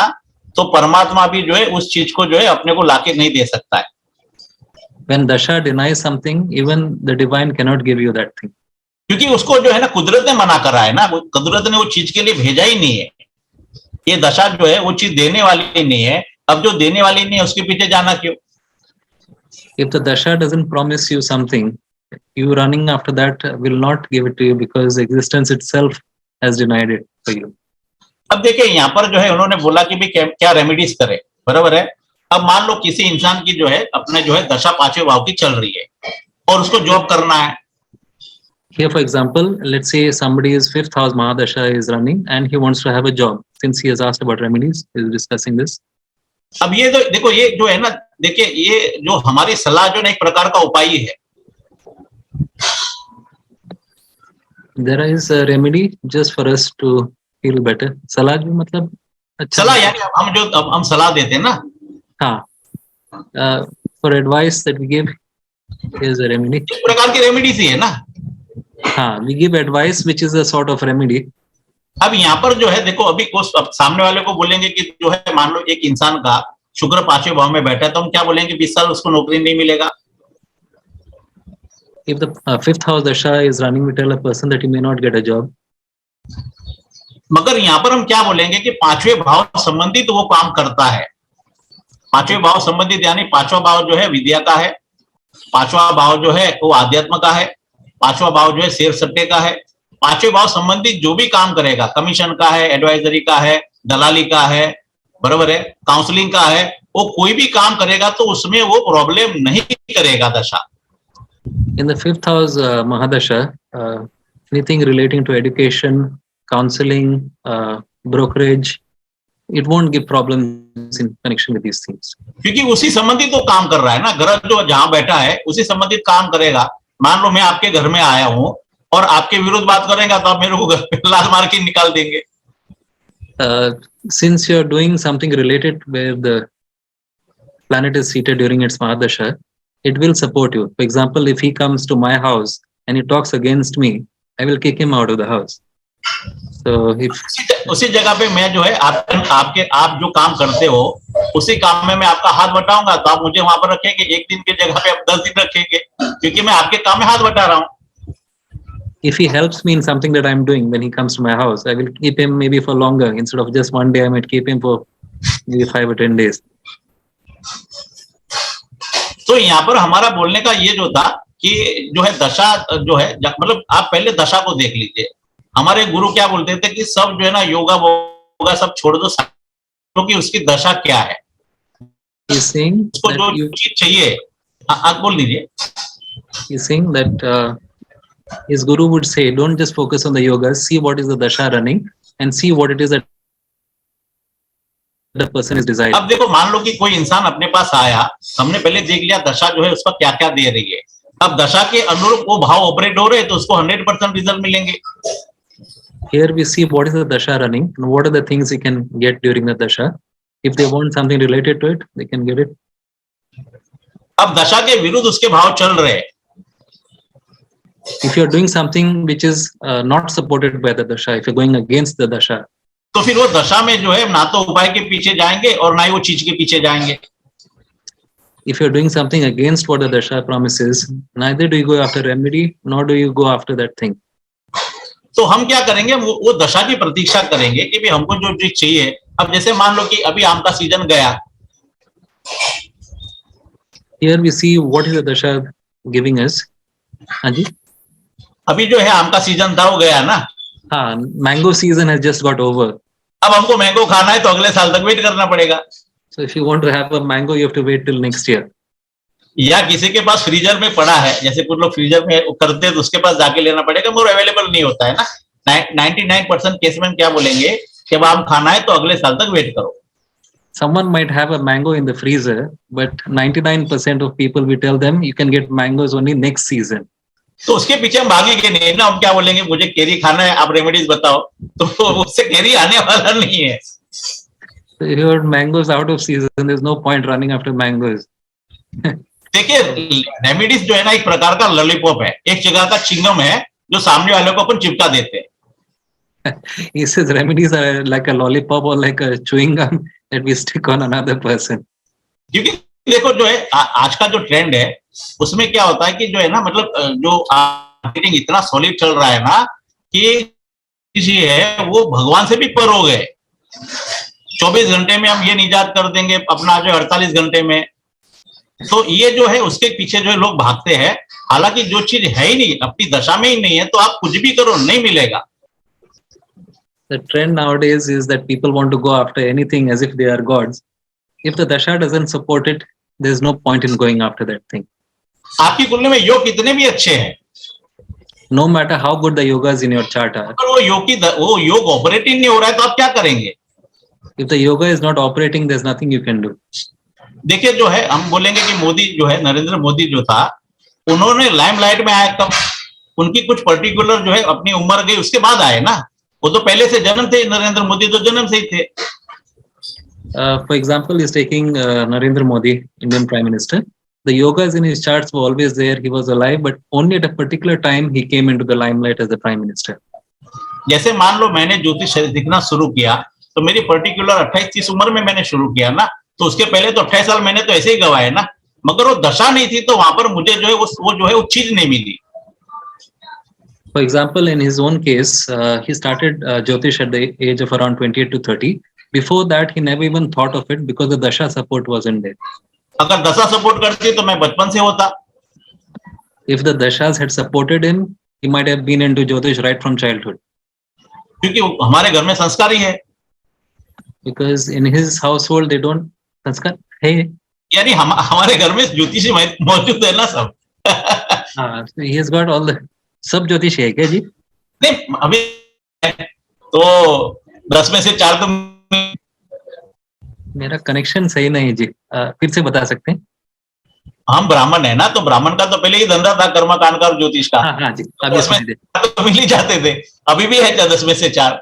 तो परमात्मा भी जो है उस चीज को जो है अपने को लाके नहीं दे सकता है। When dasha denies something, even the divine cannot give you that thing. क्योंकि उसको जो है ना कुदरत ने मना करा है ना, कुदरत ने वो चीज के लिए भेजा ही नहीं है। ये दशा जो है वो चीज देने वाली नहीं है, अब जो देने वाली नहीं है उसके पीछे जाना क्यों? If the dasha doesn't promise you something, you running after that will not give it to you because existence itself has denied it for you. अब देखिए यहाँ पर जो है उन्होंने बोला कि भाई क्या रेमेडीज करे, बराबर है। अब मान लो किसी इंसान की जो है अपने जो है दशा पांचवें भाव की चल रही है और उसको जॉब करना है। Here, for example, let's say somebody is fifth house Mahadasha is running and he wants to have a job. Since he has asked about remedies, he is discussing this. अब ये तो देखो, ये जो है ना, देखिए ये जो हमारी सलाह जो है एक प्रकार का उपाय ही है। There is a remedy just for us to feel better. सलाह जो मतलब अच्छा, सलाह यानी हम सलाह देते हैं ना। हाँ, for advice that we give is a remedy. एक प्रकार की रेमेडीज ही है ना। हाँ, we give advice which is a sort of remedy. अब यहाँ पर जो है देखो, अभी कुछ सामने वाले को बोलेंगे कि जो है मान लो एक इंसान का शुक्र पांचवें भाव में बैठा है, तो हम क्या बोलेंगे 20 साल उसको नौकरी नहीं मिलेगा। If the fifth house dasha is running, we tell a person that he may not get a job. मगर यहाँ पर हम क्या बोलेंगे कि पांचवें भाव संबंधित तो वो काम करता है। पांचवें भाव संबंधित यानी पांचवा भाव जो है विद्या का है, पांचवा भाव जो है वो अध्यात्म का है, पांचवा भाव जो है शेयर सट्टे का है। पांचवें भाव संबंधित जो भी काम करेगा, कमीशन का है, एडवाइजरी का है, दलाली का है, बराबर है, काउंसलिंग का है, वो कोई भी काम करेगा तो उसमें वो प्रॉब्लम नहीं करेगा दशा। In the fifth house Mahadasha, anything relating to education, counseling, brokerage, it won't give problems in connection with these things. क्योंकि उसी संबंधित तो काम कर रहा है ना, ग्रह जो जहां बैठा है उसी संबंधित काम करेगा। मान लो मैं आपके घर में आया हूं और आपके विरुद्ध बात करेगा तो आप मेरे को घर पे लाल मार के निकाल देंगे। Since you are doing something related where the planet is seated during its Mahadasha, it will support you. For example, if he comes to my house and he talks against me, I will kick him out of the house. So if उसी जगह पे मैं जो है आप जो काम करते हो उसी काम में मैं आपका हाथ बटाऊंगा, तो आप मुझे वहां पर रखेंगे, एक दिन की जगह पे आप 10 दिन रखेंगे, क्योंकि मैं आपके काम में हाथ बटा रहा हूँ। If he helps me in something that I'm doing when he comes to my house, I will keep him maybe for longer. Instead of just one day, I might keep him for maybe 5 or 10 days. तो यहाँ पर हमारा बोलने का ये जो था कि जो है दशा जो है, मतलब आप पहले दशा को देख लीजिए। हमारे गुरु क्या बोलते थे कि सब जो है ना योगा वोगा सब छोड़ दो, क्योंकि उसकी दशा क्या है, He's saying उसको जो चीज चाहिए आप बोल लीजिए। He's saying that his guru would say, don't just focus on the yoga, see what is the dasha running and see what it is that the person is desiring. अब देखो, मान लो कि कोई इंसान अपने पास आया, हमने पहले देख लिया दशा जो है उसका क्या क्या दे रही है। अब दशा के अनुरूप वो भाव ऑपरेट हो रहे हैं तो उसको 100% रिजल्ट मिलेंगे। Here we see what is the dasha running and what are the things he can get during the dasha. If they want something related to it, they can get it. अब दशा के विरुद्ध उसके भाव चल रहे हैं। If you're doing something which is not supported by the dasha, if you're going against the dasha, तो फिर वो दशा में जो है ना तो उपाय के पीछे जाएंगे और ना ही वो चीज के पीछे जाएंगे। If you're doing something against what the dasha promises, neither do you go after remedy nor do you go after that thing. तो हम क्या करेंगे, वो दशा की प्रतीक्षा करेंगे कि भी हमको जो चीज चाहिए। अब जैसे मान लो कि अभी आम का सीजन गया, Here we see what is the dasha giving us. हाँ जी, अभी जो है आम का सीजन था वो गया ना, हाँ, mango season has just got over. अब हमको मैंगो खाना है तो अगले साल तक वेट करना पड़ेगा। So if you want to have a mango, you have to wait till next year. या किसी के पास फ्रीजर में पड़ा है, जैसे कुछ लोग फ्रीजर में करते हैं तो उसके पास जाके लेना पड़ेगा, मोर अवेलेबल नहीं होता है ना। 99% केस में क्या बोलेंगे कि अब आम खाना है तो अगले साल तक वेट करो। Someone might have a mango in the freezer, but 99% of people, we tell them you can get mangoes only next season. तो उसके पीछे हम भागेंगे नहीं ना, हम क्या बोलेंगे मुझे केरी खाना है, आप रेमेडीज बताओ, तो उससे केरी आने वाला नहीं है। So if your mangoes out of season, there's no point running after mangoes. देखिए रेमेडीज जो है ना एक प्रकार का लॉलीपॉप है, एक जगह का चिंगम है जो सामने वाले को अपन चिपका देते हैं। He says remedies are like a lollipop or like a chewing gum that we stick on another person. क्योंकि देखो जो है आज का जो ट्रेंड है उसमें क्या होता है कि जो है ना मतलब जो मार्केटिंग इतना सॉलिड चल रहा है ना कि किसी है वो भगवान से भी पर हो गए। 24 घंटे में हम ये निजात कर देंगे अपना जो 48 घंटे में, तो ये जो है उसके पीछे जो है लोग भागते हैं, हालांकि जो चीज है ही नहीं, अपनी दशा में ही नहीं है, तो आप कुछ भी करो नहीं मिलेगा। The trend nowadays is that people want to go after anything as if they are gods. If the dasha doesn't support it, there's no point in going after that thing. आपकी कुंडली में योग कितने भी अच्छे हैं, No matter how good the yogas in your chart are, अगर वो योग ऑपरेट ही नहीं हो रहा है तो आप क्या करेंगे? if the yoga is not operating, there's nothing you can do. देखिए जो है हम बोलेंगे कि मोदी जो है, नरेंद्र मोदी जो था, उन्होंने लाइमलाइट में आया कब? उनकी कुछ पर्टिकुलर जो है अपनी उम्र गई उसके बाद आए ना, वो तो पहले से जन्म थे, नरेंद्र मोदी तो जन्म से ही थे। For example, is taking Narendra Modi, Indian Prime Minister. The yogas in his charts were always there. He was alive, but only at a particular time he came into the limelight as the Prime Minister. जैसे मान लो मैंने ज्योतिष दिखना शुरू किया तो मेरी particular 28-30 उम्र में मैंने शुरू किया ना, तो उसके पहले तो 28 साल मैंने तो ऐसे ही गवाए ना, मगर वो दशा नहीं थी तो वहां पर मुझे जो है वो जो है वो चीज नहीं मिली। For example, in his own case, he started Jyotish at the age of around 28 to 30. Before that, he never even thought of it because the dasha support wasn't there. अगर दशा सपोर्ट करती तो मैं बचपन से होता। If the dashas had supported him, he might have been into Jyotish right from childhood. क्योंकि हमारे घर में संस्कार ही है, Because in his household, they don't sanskar है। यानी हमारे घर में ज्योतिषी मौजूद है ना सब। So he has got all the सब ज्योतिष है क्या जी? नहीं अभी तो 10 में से 4 तो मेरा कनेक्शन सही नहीं जी, फिर से बता सकते हैं? हम ब्राह्मण है ना, तो ब्राह्मण का तो पहले ही धंधा था कर्मकांड का और ज्योतिष का। हाँ जी, अभी उसमें तो मिल ही जाते थे, अभी भी है 10 में से 4।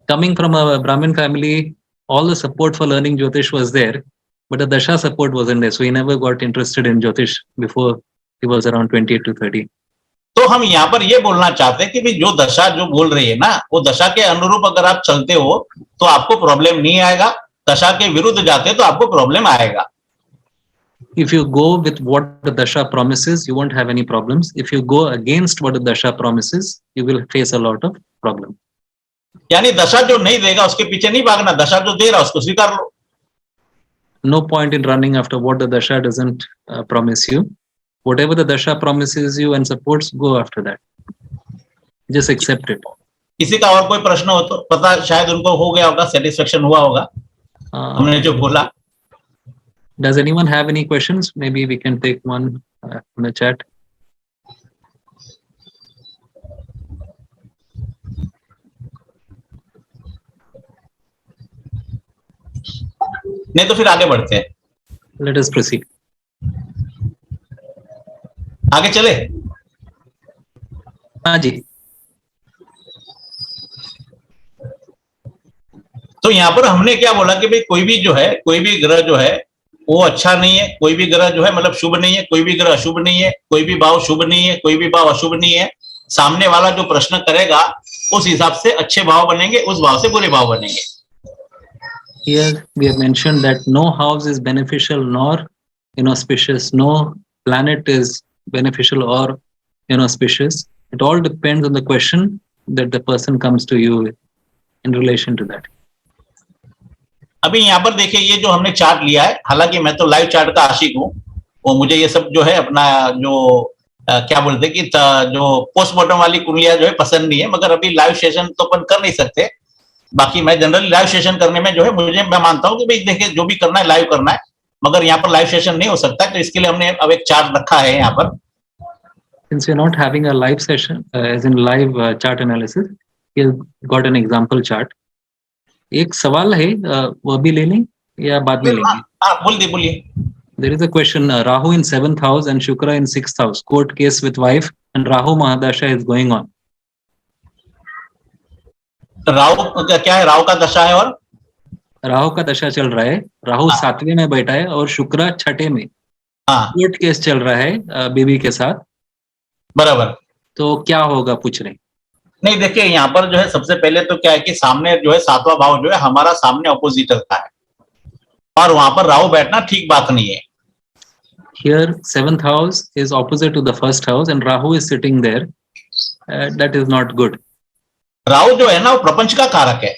Coming from a Brahmin family, all the support for learning Jyotish was there, but the dasha support wasn't there. So he never got interested in Jyotish before he was around 28 to 30. तो हम यहाँ पर ये बोलना चाहते हैं कि भी जो दशा जो बोल रही है ना, वो दशा के अनुरूप अगर आप चलते हो तो आपको प्रॉब्लम नहीं आएगा, दशा के विरुद्ध जाते तो आपको प्रॉब्लम आएगा। If you go with what the dasha promises, you won't have any problems. If you go against what the dasha promises, you will face a lot of problems. यानी दशा जो नहीं देगा उसके पीछे नहीं भागना, दशा जो दे रहा उसको स्वीकार लो। No point in running after what the dasha doesn't promise you. Whatever the dasha promises you and supports, go after that. Just accept it. किसी का और कोई प्रश्न हो तो पता शायद उनको हो गया होगा, सेटिस्फेक्शन हुआ होगा हमने जो बोला। Does anyone have any questions? Maybe we can take one in the chat. नहीं तो फिर आगे बढ़ते हैं। Let us proceed. आगे चले। हाँ जी। तो यहाँ पर हमने क्या बोला कि भाई कोई भी जो है, कोई भी ग्रह जो है वो अच्छा नहीं है, कोई भी ग्रह जो है मतलब शुभ नहीं है, कोई भी ग्रह अशुभ नहीं है, कोई भी भाव शुभ नहीं है, कोई भी भाव अशुभ नहीं है। सामने वाला जो प्रश्न करेगा उस हिसाब से अच्छे भाव बनेंगे, उस भाव से बुरे भाव बनेंगे। Here we have mentioned that no house is beneficial nor inauspicious, no planet is beneficial or inauspicious. It all depends on the question that the person comes to you with in relation to that. अभी यहाँ पर देखिए, ये जो हमने chart लिया है, हालांकि मैं तो लाइव चार्ट का आशिक हूँ, वो मुझे ये सब जो है अपना जो क्या बोलते हैं कि जो पोस्टमार्टम वाली कुंडलियां जो है पसंद नहीं है, मगर अभी लाइव सेशन तो अपन कर नहीं सकते। बाकी मैं जनरली लाइव सेशन करने में जो है मैं मानता हूँ कि भाई देखिए जो भी करना है लाइव करना है, मगर यहाँ पर लाइव सेशन नहीं हो सकता, तो इसके लिए हमने अब एक चार्ट रखा है यहाँ पर। Since we're not having a live session, as in live chart analysis, we have got an example chart. एक सवाल है, वो भी ले लें या बाद में लेंगे? हाँ, बोलिए। There is a question, Rahu in 7th house and Shukra in 6th house, court case with wife and Rahu Mahadasha is going on. Rahu क्या है? राहु का दशा है और राहु का दशा चल रहा है, राहु 7वें में बैठा है और शुक्र 6ठे में। कोर्ट केस चल रहा है बीवी के साथ, बराबर। तो क्या होगा पूछ रहे? नहीं, देखिए यहाँ पर जो है सबसे पहले तो क्या है कि सामने जो है 7वां भाव जो है हमारा सामने ऑपोजिट रहता है, और वहां पर राहु बैठना ठीक बात नहीं है। Here 7th house is opposite to the 1st house and Rahu is sitting there. That is not good. Rahu जो है ना, वो प्रपंच का कारक है,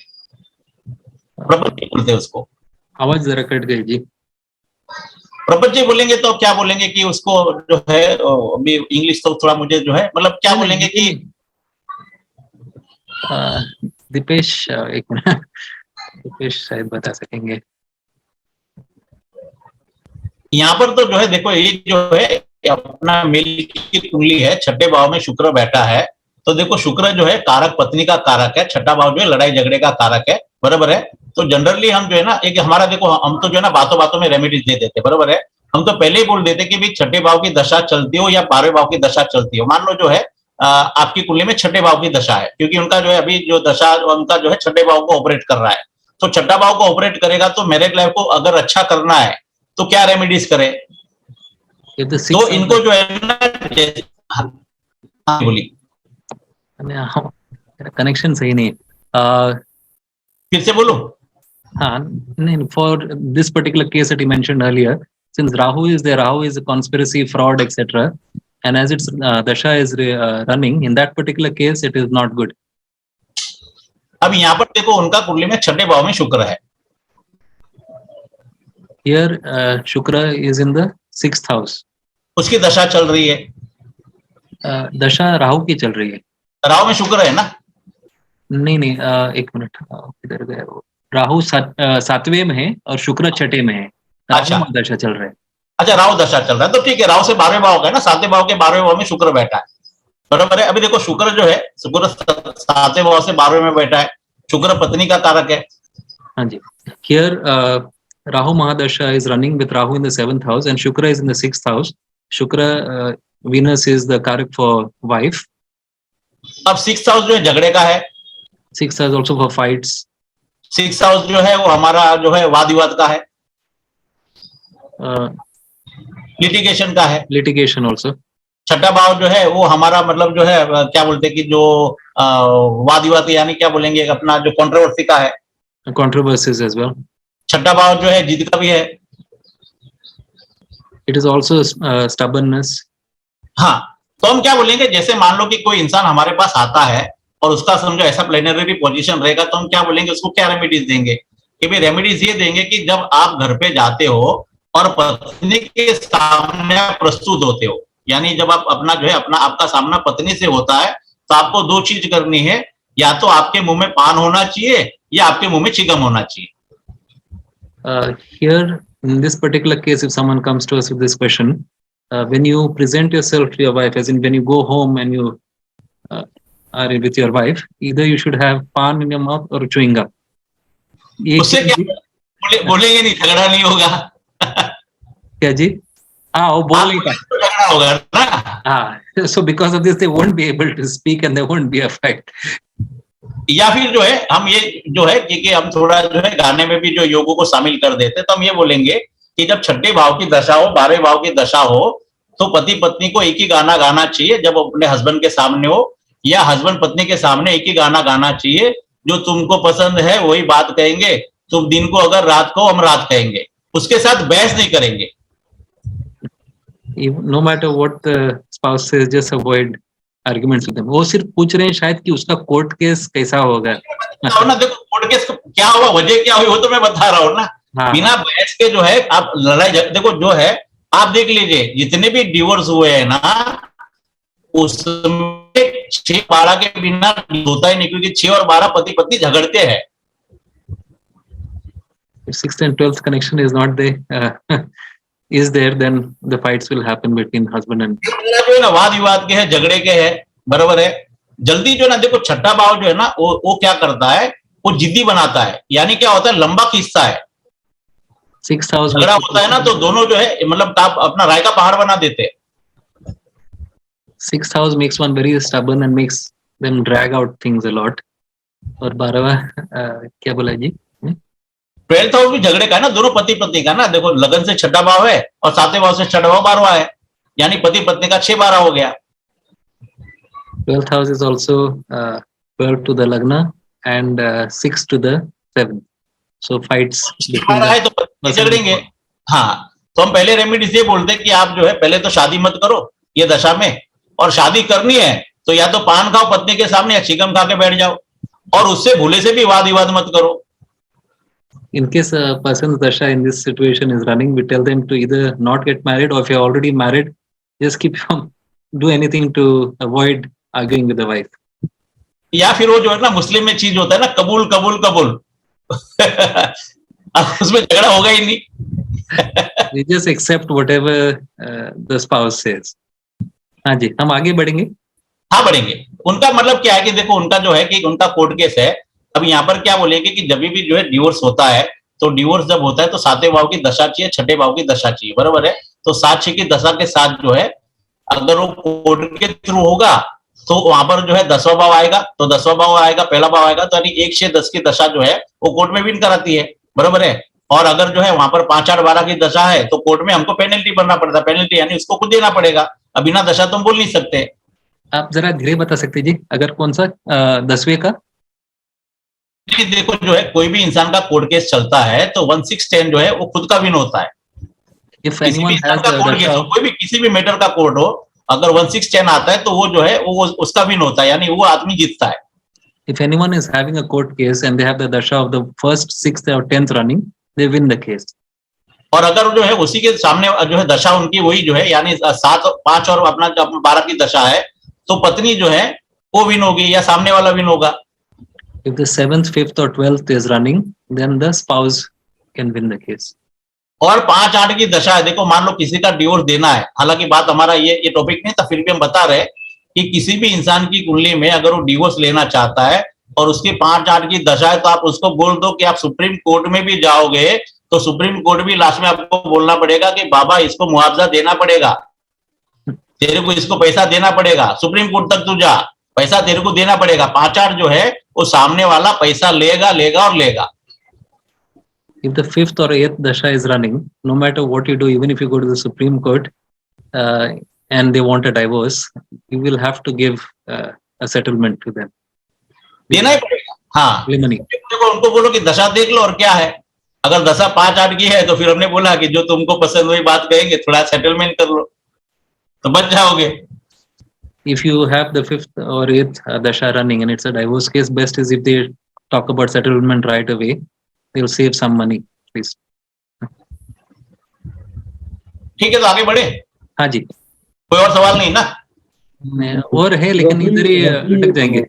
प्रपंच बोलते हैं उसको। आवाज जरा कट गई जी। प्रपंच बोलेंगे तो क्या बोलेंगे कि उसको जो है, अभी इंग्लिश तो थोड़ा मुझे जो है मतलब क्या बोलेंगे कि दीपेश, एक मिनट, दीपेश शायद बता सकेंगे। यहाँ पर तो जो है देखो, ये जो है अपना मेल की कुंडली है, 6ठे भाव में शुक्र बैठा है, तो देखो शुक्र जो है कारक पत्नी का कारक है, 6ठा भाव जो है लड़ाई झगड़े का कारक है, बराबर है। तो जनरली हम जो है ना, एक हमारा देखो, हम तो जो है ना बातों बातों में रेमेडीज दे देते, बराबर है। हम तो पहले ही बोल देते कि भाई 6ठे भाव की दशा चलती हो या 12वें भाव की दशा चलती हो, मान लो जो है आपकी कुंडली में 6ठे भाव की दशा है, क्योंकि उनका जो है अभी जो दशा उनका जो है 6ठे भाव को ऑपरेट कर रहा है, तो 6ठा भाव को ऑपरेट करेगा, तो मैरिज लाइफ को अगर अच्छा करना है तो क्या रेमेडीज करे? तो इनको जो है ना, बोली कनेक्शन सही नहीं, फिर से बोलो। हाँ नहीं, for this particular case that you mentioned earlier, since Rahu is there, Rahu is a conspiracy, fraud, etc., and as its dasha is running, in that particular case it is not good. अब यहाँ पर देखो उनका कुंडली में 6ठे भाव में शुक्र है। Here Shukra is in the 6th house. उसकी दशा चल रही है, दशा राहु की चल रही है। राहु में शुक्र है ना? नहीं, एक मिनट, किधर गया वो? राहु 7वें में है और शुक्र 6ठे में है। अच्छा, दशा चल रहा है। अच्छा, राहु दशा चल रहा है, तो ठीक है। राहु से 12वें भाव का है ना, 7वें भाव के 12वें भाव में शुक्र बैठा है, बराबर है। अभी देखो शुक्र जो है, शुक्र 7वें भाव से 12वें में बैठा है, शुक्र पत्नी का कारक है। हाँ जी। Here Rahu Mahadasha is running with Rahu in the 7th house and Shukra is in the 6th house. Shukra, Venus is the karak for wife. अब 6th हाउस जो है झगड़े का है, 6th house also for fights. 6th house जो है वो हमारा जो है वाद विवाद का है, लिटिगेशन का है, litigation also. 6ठा भाव जो है वो हमारा मतलब जो है क्या बोलते हैं कि जो वाद विवाद यानी क्या बोलेंगे अपना जो कंट्रोवर्सी का है, controversies as well. 6ठा भाव जो है जिद का भी है। It is also stubbornness. हाँ, तो हम क्या बोलेंगे, जैसे मान लो कि कोई इंसान हमारे पास आता है और उसका समझो ऐसा प्लेनरी पोजीशन रहेगा, तो हम क्या बोलेंगे उसको, क्या रेमेडीज देंगे कि भाई रेमेडीज ये देंगे कि जब आप घर पे जाते हो और पत्नी के सामने प्रस्तुत होते हो, यानी जब आप अपना जो है अपना आपका सामना पत्नी से होता है, तो आपको दो चीज करनी है, या तो आपके मुंह में पान होना चाहिए या आपके मुंह में चिगम होना चाहिए। Here in this particular case, if someone comes to us with this question, when you present yourself to your wife, as in when you go home and you are with your wife, either you should have pan in your mouth or chewing gum. उससे क्या बोलेंगे नहीं, झगड़ा नहीं होगा। क्या जी? हाँ, वो बोलेगा, झगड़ा होगा ना। हाँ, so because of this they won't be able to speak and there won't be a fight. या फिर जो है हम ये जो है कि हम थोड़ा जो है गाने में भी जो योगों को शामिल कर देते, तो हम ये बोलेंगे कि जब 6ठे भाव की दशा हो, 12वें भाव की दशा हो, तो पति पत्नी को एक ही गाना गाना चाहिए जब अपने हस्बैंड के सामने हो, या हस्बैंड पत्नी के सामने एक ही गाना गाना चाहिए, जो तुमको पसंद है वही बात कहेंगे, तुम दिन को अगर रात को हम रात कहेंगे, उसके साथ बहस नहीं करेंगे। No matter what the spouse says, just avoid arguments with them. वो सिर्फ पूछ रहे हैं शायद कि उसका कोर्ट केस कैसा होगा। ना देखो कोर्ट केस क्या हुआ, वजह क्या हुई, वो तो मैं बता रहा हूँ ना। हाँ, बिना बहस के जो है आप लड़ाई देखो जो है, आप देख लीजिए जितने भी डिवोर्स हुए हैं ना, उसमें 6-12 के बिना होता ही नहीं, क्योंकि 6 और 12 पति पत्नी झगड़ते हैं। if 6th and 12th connection is not there, is there, then the fights will happen between husband and जो है ना वाद विवाद के है, झगड़े के है, बराबर है। जल्दी जो है ना देखो छठा भाव जो है ना वो क्या करता है, वो जिद्दी बनाता है, यानी क्या होता है लंबा खींचता है। 6th house झगड़ा होता है ना तो दोनों जो है मतलब आप अपना राय का पहाड़ बना देते हैं। 6th house makes one very stubborn and makes them drag out things a lot. और 12वां क्या बोला जी? 12th हाउस भी झगड़े का है ना, दोनों पति पत्नी का ना। देखो लगन से छठा भाव है और 7वें भाव से छठा भाव 12वां है, यानी पति पत्नी का 6-12 हो गया। 12th house is also 12 to the lagna and 6 to the 7th. So fights between है तो पत्नी झगड़ेंगे। हाँ, तो हम पहले रेमेडी से बोलते हैं कि आप जो है पहले तो शादी मत करो ये दशा में, और शादी करनी है तो या तो पान खाओ पत्नी के सामने या चिकन खा के बैठ जाओ, और उससे भूले से भी वाद विवाद मत करो। In case a person's dasha in this situation is running, we tell them to either not get married, or if you're already married, just keep do anything to avoid arguing with the wife. या फिर वो जो है ना मुस्लिम में चीज होता है ना, कबूल कबूल कबूल। अब उसमें झगड़ा होगा ही नहीं। We just accept whatever the spouse says. हाँ जी, हम आगे बढ़ेंगे। हाँ बढ़ेंगे। उनका मतलब क्या है कि देखो उनका जो है कि उनका कोर्ट केस है। अब यहाँ पर क्या बोलेंगे कि जब भी जो है डिवोर्स होता है, तो डिवोर्स जब होता है तो 7वें भाव की दशा चाहिए, 6ठे भाव की दशा चाहिए, बराबर है। तो 7-6 की दशा के साथ जो है अगर वो कोर्ट के थ्रू होगा तो वहां पर जो है 10वां भाव आएगा, तो 10वां भाव आएगा, पहला भाव आएगा, तो यानी 1-6-10 की दशा जो है वो कोर्ट में विन कराती है, बराबर है। और अगर जो है वहां पर 5-8-12 की दशा है तो कोर्ट में हमको पेनल्टी भरना पड़ता है, पेनल्टी यानी उसको खुद देना पड़ेगा। अब बिना दशा तो हम बोल नहीं सकते। आप जरा धीरे बता सकते जी, अगर कौन सा 10वें का? देखो जो है कोई भी इंसान का कोर्ट केस चलता है तो 1-6-10 जो है वो खुद का विन होता है। If किसी भी anyone इंसान has का the कोर्ट केस हो, dasha, कोई भी किसी भी मैटर का कोर्ट हो, अगर 1-6-10 आता है तो वो जो है वो उसका विन होता है, यानी वो आदमी जीतता है। if anyone is having a court case and they have the dasha of the 1st, 6th or 10th running, they win the case. और अगर जो है उसी के सामने जो है दशा उनकी वही जो है यानी 7, 5 और अपना 12 की दशा है, तो पत्नी जो है वो विन होगी या सामने वाला विन होगा। If the 7th, 5th or 12th is running, then the spouse can win the case. और 5-8 की दशा है, देखो मान लो किसी का डिवोर्स देना है, हालांकि बात हमारा ये टॉपिक नहीं था, फिर भी हम बता रहे कि किसी भी इंसान की कुंडली में अगर वो डिवोर्स लेना चाहता है और उसकी 5-8 की दशा है, तो आप उसको बोल दो कि आप सुप्रीम कोर्ट में भी जाओगे तो सुप्रीम कोर्ट भी लास्ट में आपको बोलना पड़ेगा कि बाबा इसको मुआवजा देना पड़ेगा, तेरे को इसको पैसा देना पड़ेगा, सुप्रीम कोर्ट तक तू जा, पैसा तेरे को देना पड़ेगा। 5-8 जो है वो सामने वाला पैसा लेगा लेगा और लेगा। If the 5th or 8th dasha is running, no matter what you do, even if you go to the Supreme Court and they want a divorce, you will have to give a settlement to them. देना ही पड़ेगा। हाँ, Money. देखो उनको बोलो कि दशा देख लो और क्या है, अगर दशा 5-8 की है तो फिर हमने बोला कि जो तुमको पसंद वही बात कहेंगे, थोड़ा सेटलमेंट कर लो तो बच जाओगे। If you have the 5th or 8th dasha running and it's a divorce case, best is if they talk about settlement right away, they'll save some money, please. ठीक है, तो आगे बढ़े। हाँ जी, कोई और सवाल नहीं ना? और है लेकिन इधर ही अटक जाएंगे।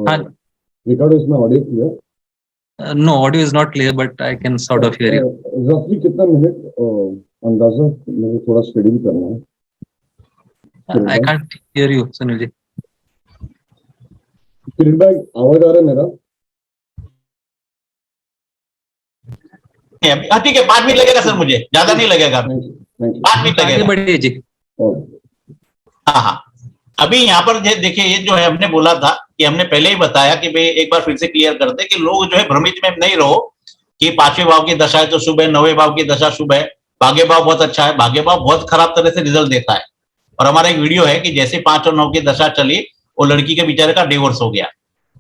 हाँ, Ricardo, is my audio clear? no, audio is not clear, but I can sort of hear you. Roughly कितना मिनट अंदाजा मुझे थोड़ा शेड्यूल करना है। I can't hear you, Sunil ji. Feedback आवाज आ रहा है मेरा? हाँ ठीक है, 5 मिनट लगेगा सर, मुझे ज्यादा नहीं लगेगा, 5 मिनट आगे लगेगा। बढ़िए जी। हाँ हाँ, अभी यहाँ पर देखिए ये जो है हमने बोला था कि हमने पहले ही बताया कि भाई एक बार फिर से क्लियर करते कि लोग जो है भ्रमित में नहीं रहो कि 5वें भाव की दशा है तो शुभ है, 9वें भाव की दशा शुभ है, भाग्य भाव बहुत अच्छा है, भाग्य भाव बहुत खराब तरह से रिजल्ट देता है। और हमारा एक वीडियो है कि जैसे 5 और 9 की दशा चली वो लड़की के बेचारे का डिवोर्स हो गया।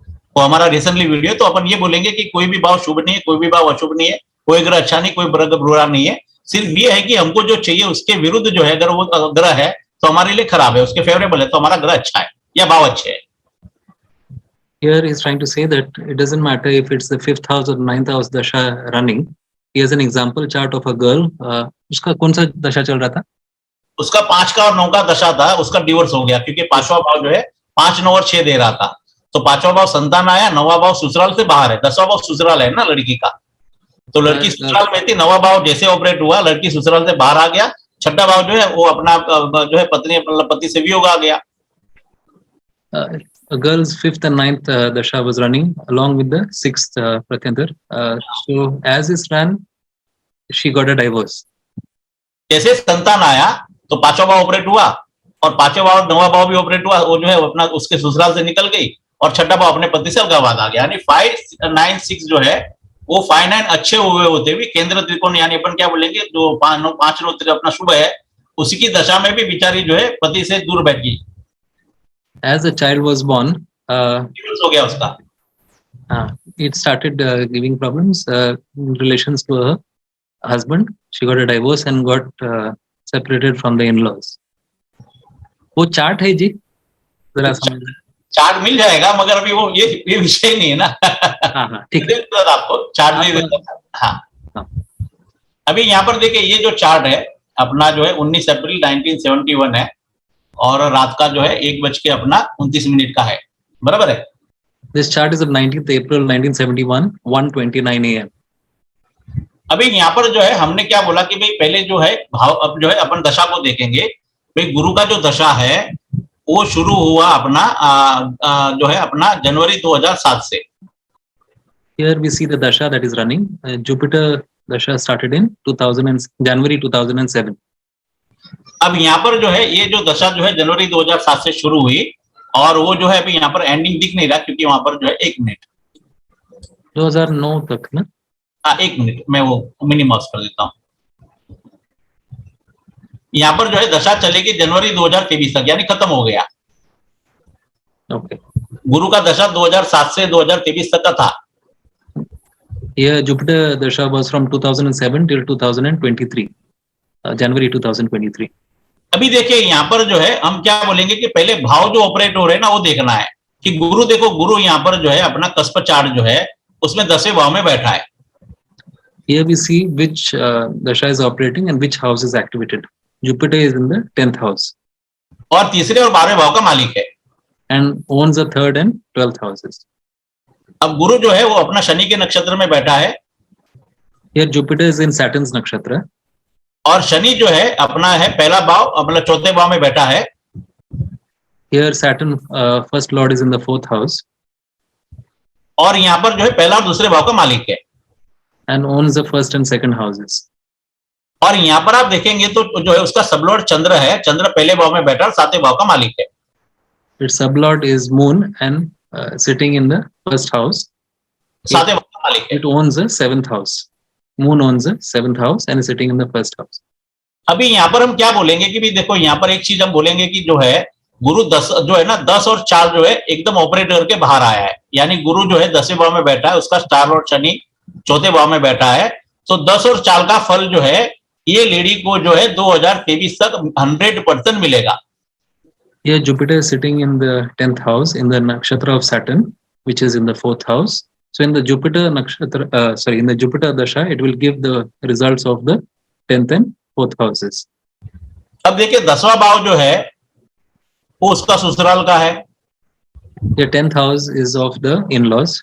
तो हमारा रिसेंटली वीडियो, तो अपन ये बोलेंगे कि कोई भी भाव शुभ नहीं है, कोई भी भाव अशुभ नहीं है, कोई ग्रह अच्छा नहीं, कोई ग्रह बुरा नहीं है। सिर्फ ये है कि हमको जो चाहिए उसके विरुद्ध जो है, अगर वो ग्रह है तो हमारे लिए खराब है, उसके फेवरेबल है तो हमारा ग्रह अच्छा है या भाव अच्छे है। Here he's trying to say that it doesn't matter if it's the 5th house or 9th house dasha running. Here's an example chart of a girl. उसका कौन सा दशा चल रहा था? उसका 5 का और 9 का दशा था, उसका डिवोर्स हो गया क्योंकि 5वां भाव जो है 5, 9 और 6 दे रहा था। तो 5वां भाव संतान आया, 9वां भाव ससुराल से बाहर है, 10वां भाव ससुराल है ना लड़की का। तो लड़की ससुराल में थी, 9वां भाव जैसे ऑपरेट हुआ, लड़की ससुराल से बाहर आ गया। 6ठा भाव जो है वो अपना जो है पत्नी मतलब पति से वियोग आ गया। A girl's 5th and 9th dasha was running along with the 6th pratyantar. So as is ran, she got a divorce. जैसे संतान आया तो 5वां भाव ऑपरेट हुआ और 5वां भाव 9वां भाव भी ऑपरेट हुआ, वो जो है अपना उसके ससुराल से निकल गई और 6ठा भाव अपने पति से अलगावाद आ गया। यानी 5, 9, 6 जो है वो 5, 9 अच्छे हुए होते भी केंद्र त्रिकोण, यानी अपन क्या बोलेंगे जो 5, 9 अपना शुभ है, उसी की दशा में भी बेचारी जो है पति से दूर बैठ गई। As a child was born, divorce हो गया उसका। it started giving problems in relations to her husband. She got a divorce and got separated from the in-laws. वो चार्ट है जी, जरा समझ। चार्ट मिल जाएगा मगर अभी वो ये विषय नहीं है ना। हाँ ठीक है, आपको चार्ट नहीं देता। हाँ, अभी यहाँ पर देखिए ये जो चार्ट है अपना जो है 19 अप्रैल 1971 है और रात का जो है 1:29 का है, बराबर है। This chart is of 19th April 1971, 1:29 a.m. अभी यहाँ पर जो है हमने क्या बोला कि भाई पहले जो है भाव, अब जो है अपन दशा को देखेंगे। भाई गुरु का जो दशा है वो शुरू हुआ अपना जो है अपना जनवरी 2007 से। Here we see the dasha that is running. Jupiter dasha started in January 2007. अब यहाँ पर जो है ये जो दशा जो है जनवरी 2007 से शुरू हुई और वो जो है अभी यहाँ पर एंडिंग दिख नहीं रहा क्योंकि वहां पर जो है 1 मिनट 2009 तक ना। 1 मिनट मैं वो मिनिमाइज कर देता हूँ। यहाँ पर जो है दशा चलेगी जनवरी 2023 तक, यानी खत्म हो गया। Okay. गुरु का दशा 2007 से 2023 तक का था। Here Jupiter dasha was from 2007 till 2023, January 2023. अभी देखिए यहाँ पर जो है हम क्या बोलेंगे कि पहले भाव जो ऑपरेट हो रहे हैं ना वो देखना है कि गुरु, देखो गुरु यहाँ पर जो है अपना कस्प चार्ट जो है उसमें 10वें भाव में बैठा है। Here we see which dasha is operating and which house is activated. Jupiter is in the 10th house और तीसरे और 12वें भाव का मालिक है and owns the 3rd and 12th houses. अब गुरु जो है वो अपना शनि के नक्षत्र में बैठा है। Here Jupiter is in Saturn's nakshatra और शनि जो है अपना है पहला भाव, मतलब 4थे भाव में बैठा है। Here Saturn first lord is in the 4th house और यहाँ पर जो है पहला और दूसरे भाव का मालिक है and owns the 1st and 2nd houses. और यहाँ पर आप देखेंगे तो जो है उसका सबलॉर्ड चंद्र है, चंद्र पहले भाव में बैठा 7वें भाव का मालिक है। Its sublord is Moon and sitting in the 1st house. 7वें भाव का मालिक है। It owns the 7th house. Moon owns the 7th house and is sitting in the 1st house. अभी यहाँ पर हम क्या बोलेंगे कि भी देखो यहाँ पर एक चीज हम बोलेंगे कि जो है गुरु 10 जो है ना 10 और 4 जो है एकदम ऑपरेट करके बाहर आया है, यानी गुरु जो है 10वें भाव में बैठा है, उसका स्टार लॉर्ड शनि 4थे भाव में बैठा है। तो 10 और 4 का फल जो है ये लेडी को जो है 2023 तक 100% मिलेगा। Here Jupiter is sitting in the 10th house in the nakshatra of Saturn, which is in the 4th house. So in the Jupiter nakshatra, in the Jupiter dasha, it will give the results of the 10th and 4th houses. अब देखिए 10वां भाव जो है वो उसका ससुराल का है The 10th house is of the in-laws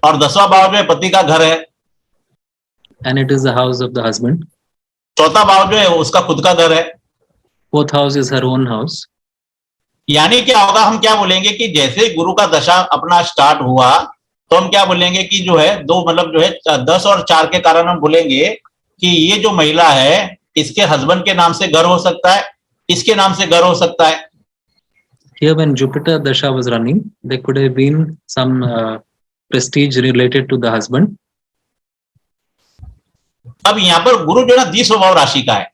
और 10वां भाव जो है पति का घर है। and it is the house of the husband. 4था भाव जो है उसका खुद का घर है। 4th house is her own house. यानी क्या होगा, हम क्या बोलेंगे कि जैसे गुरु का दशा अपना स्टार्ट हुआ तो हम क्या बोलेंगे कि जो है दो मतलब जो है 10 और 4 के कारण हम बोलेंगे कि ये जो महिला है इसके हस्बैंड के नाम से घर हो सकता है, इसके नाम से घर हो सकता है। Here when Jupiter dasha was running, there could have been some prestige related to the husband. अब यहाँ पर गुरु जो है ना 20 स्वभाव राशि का है,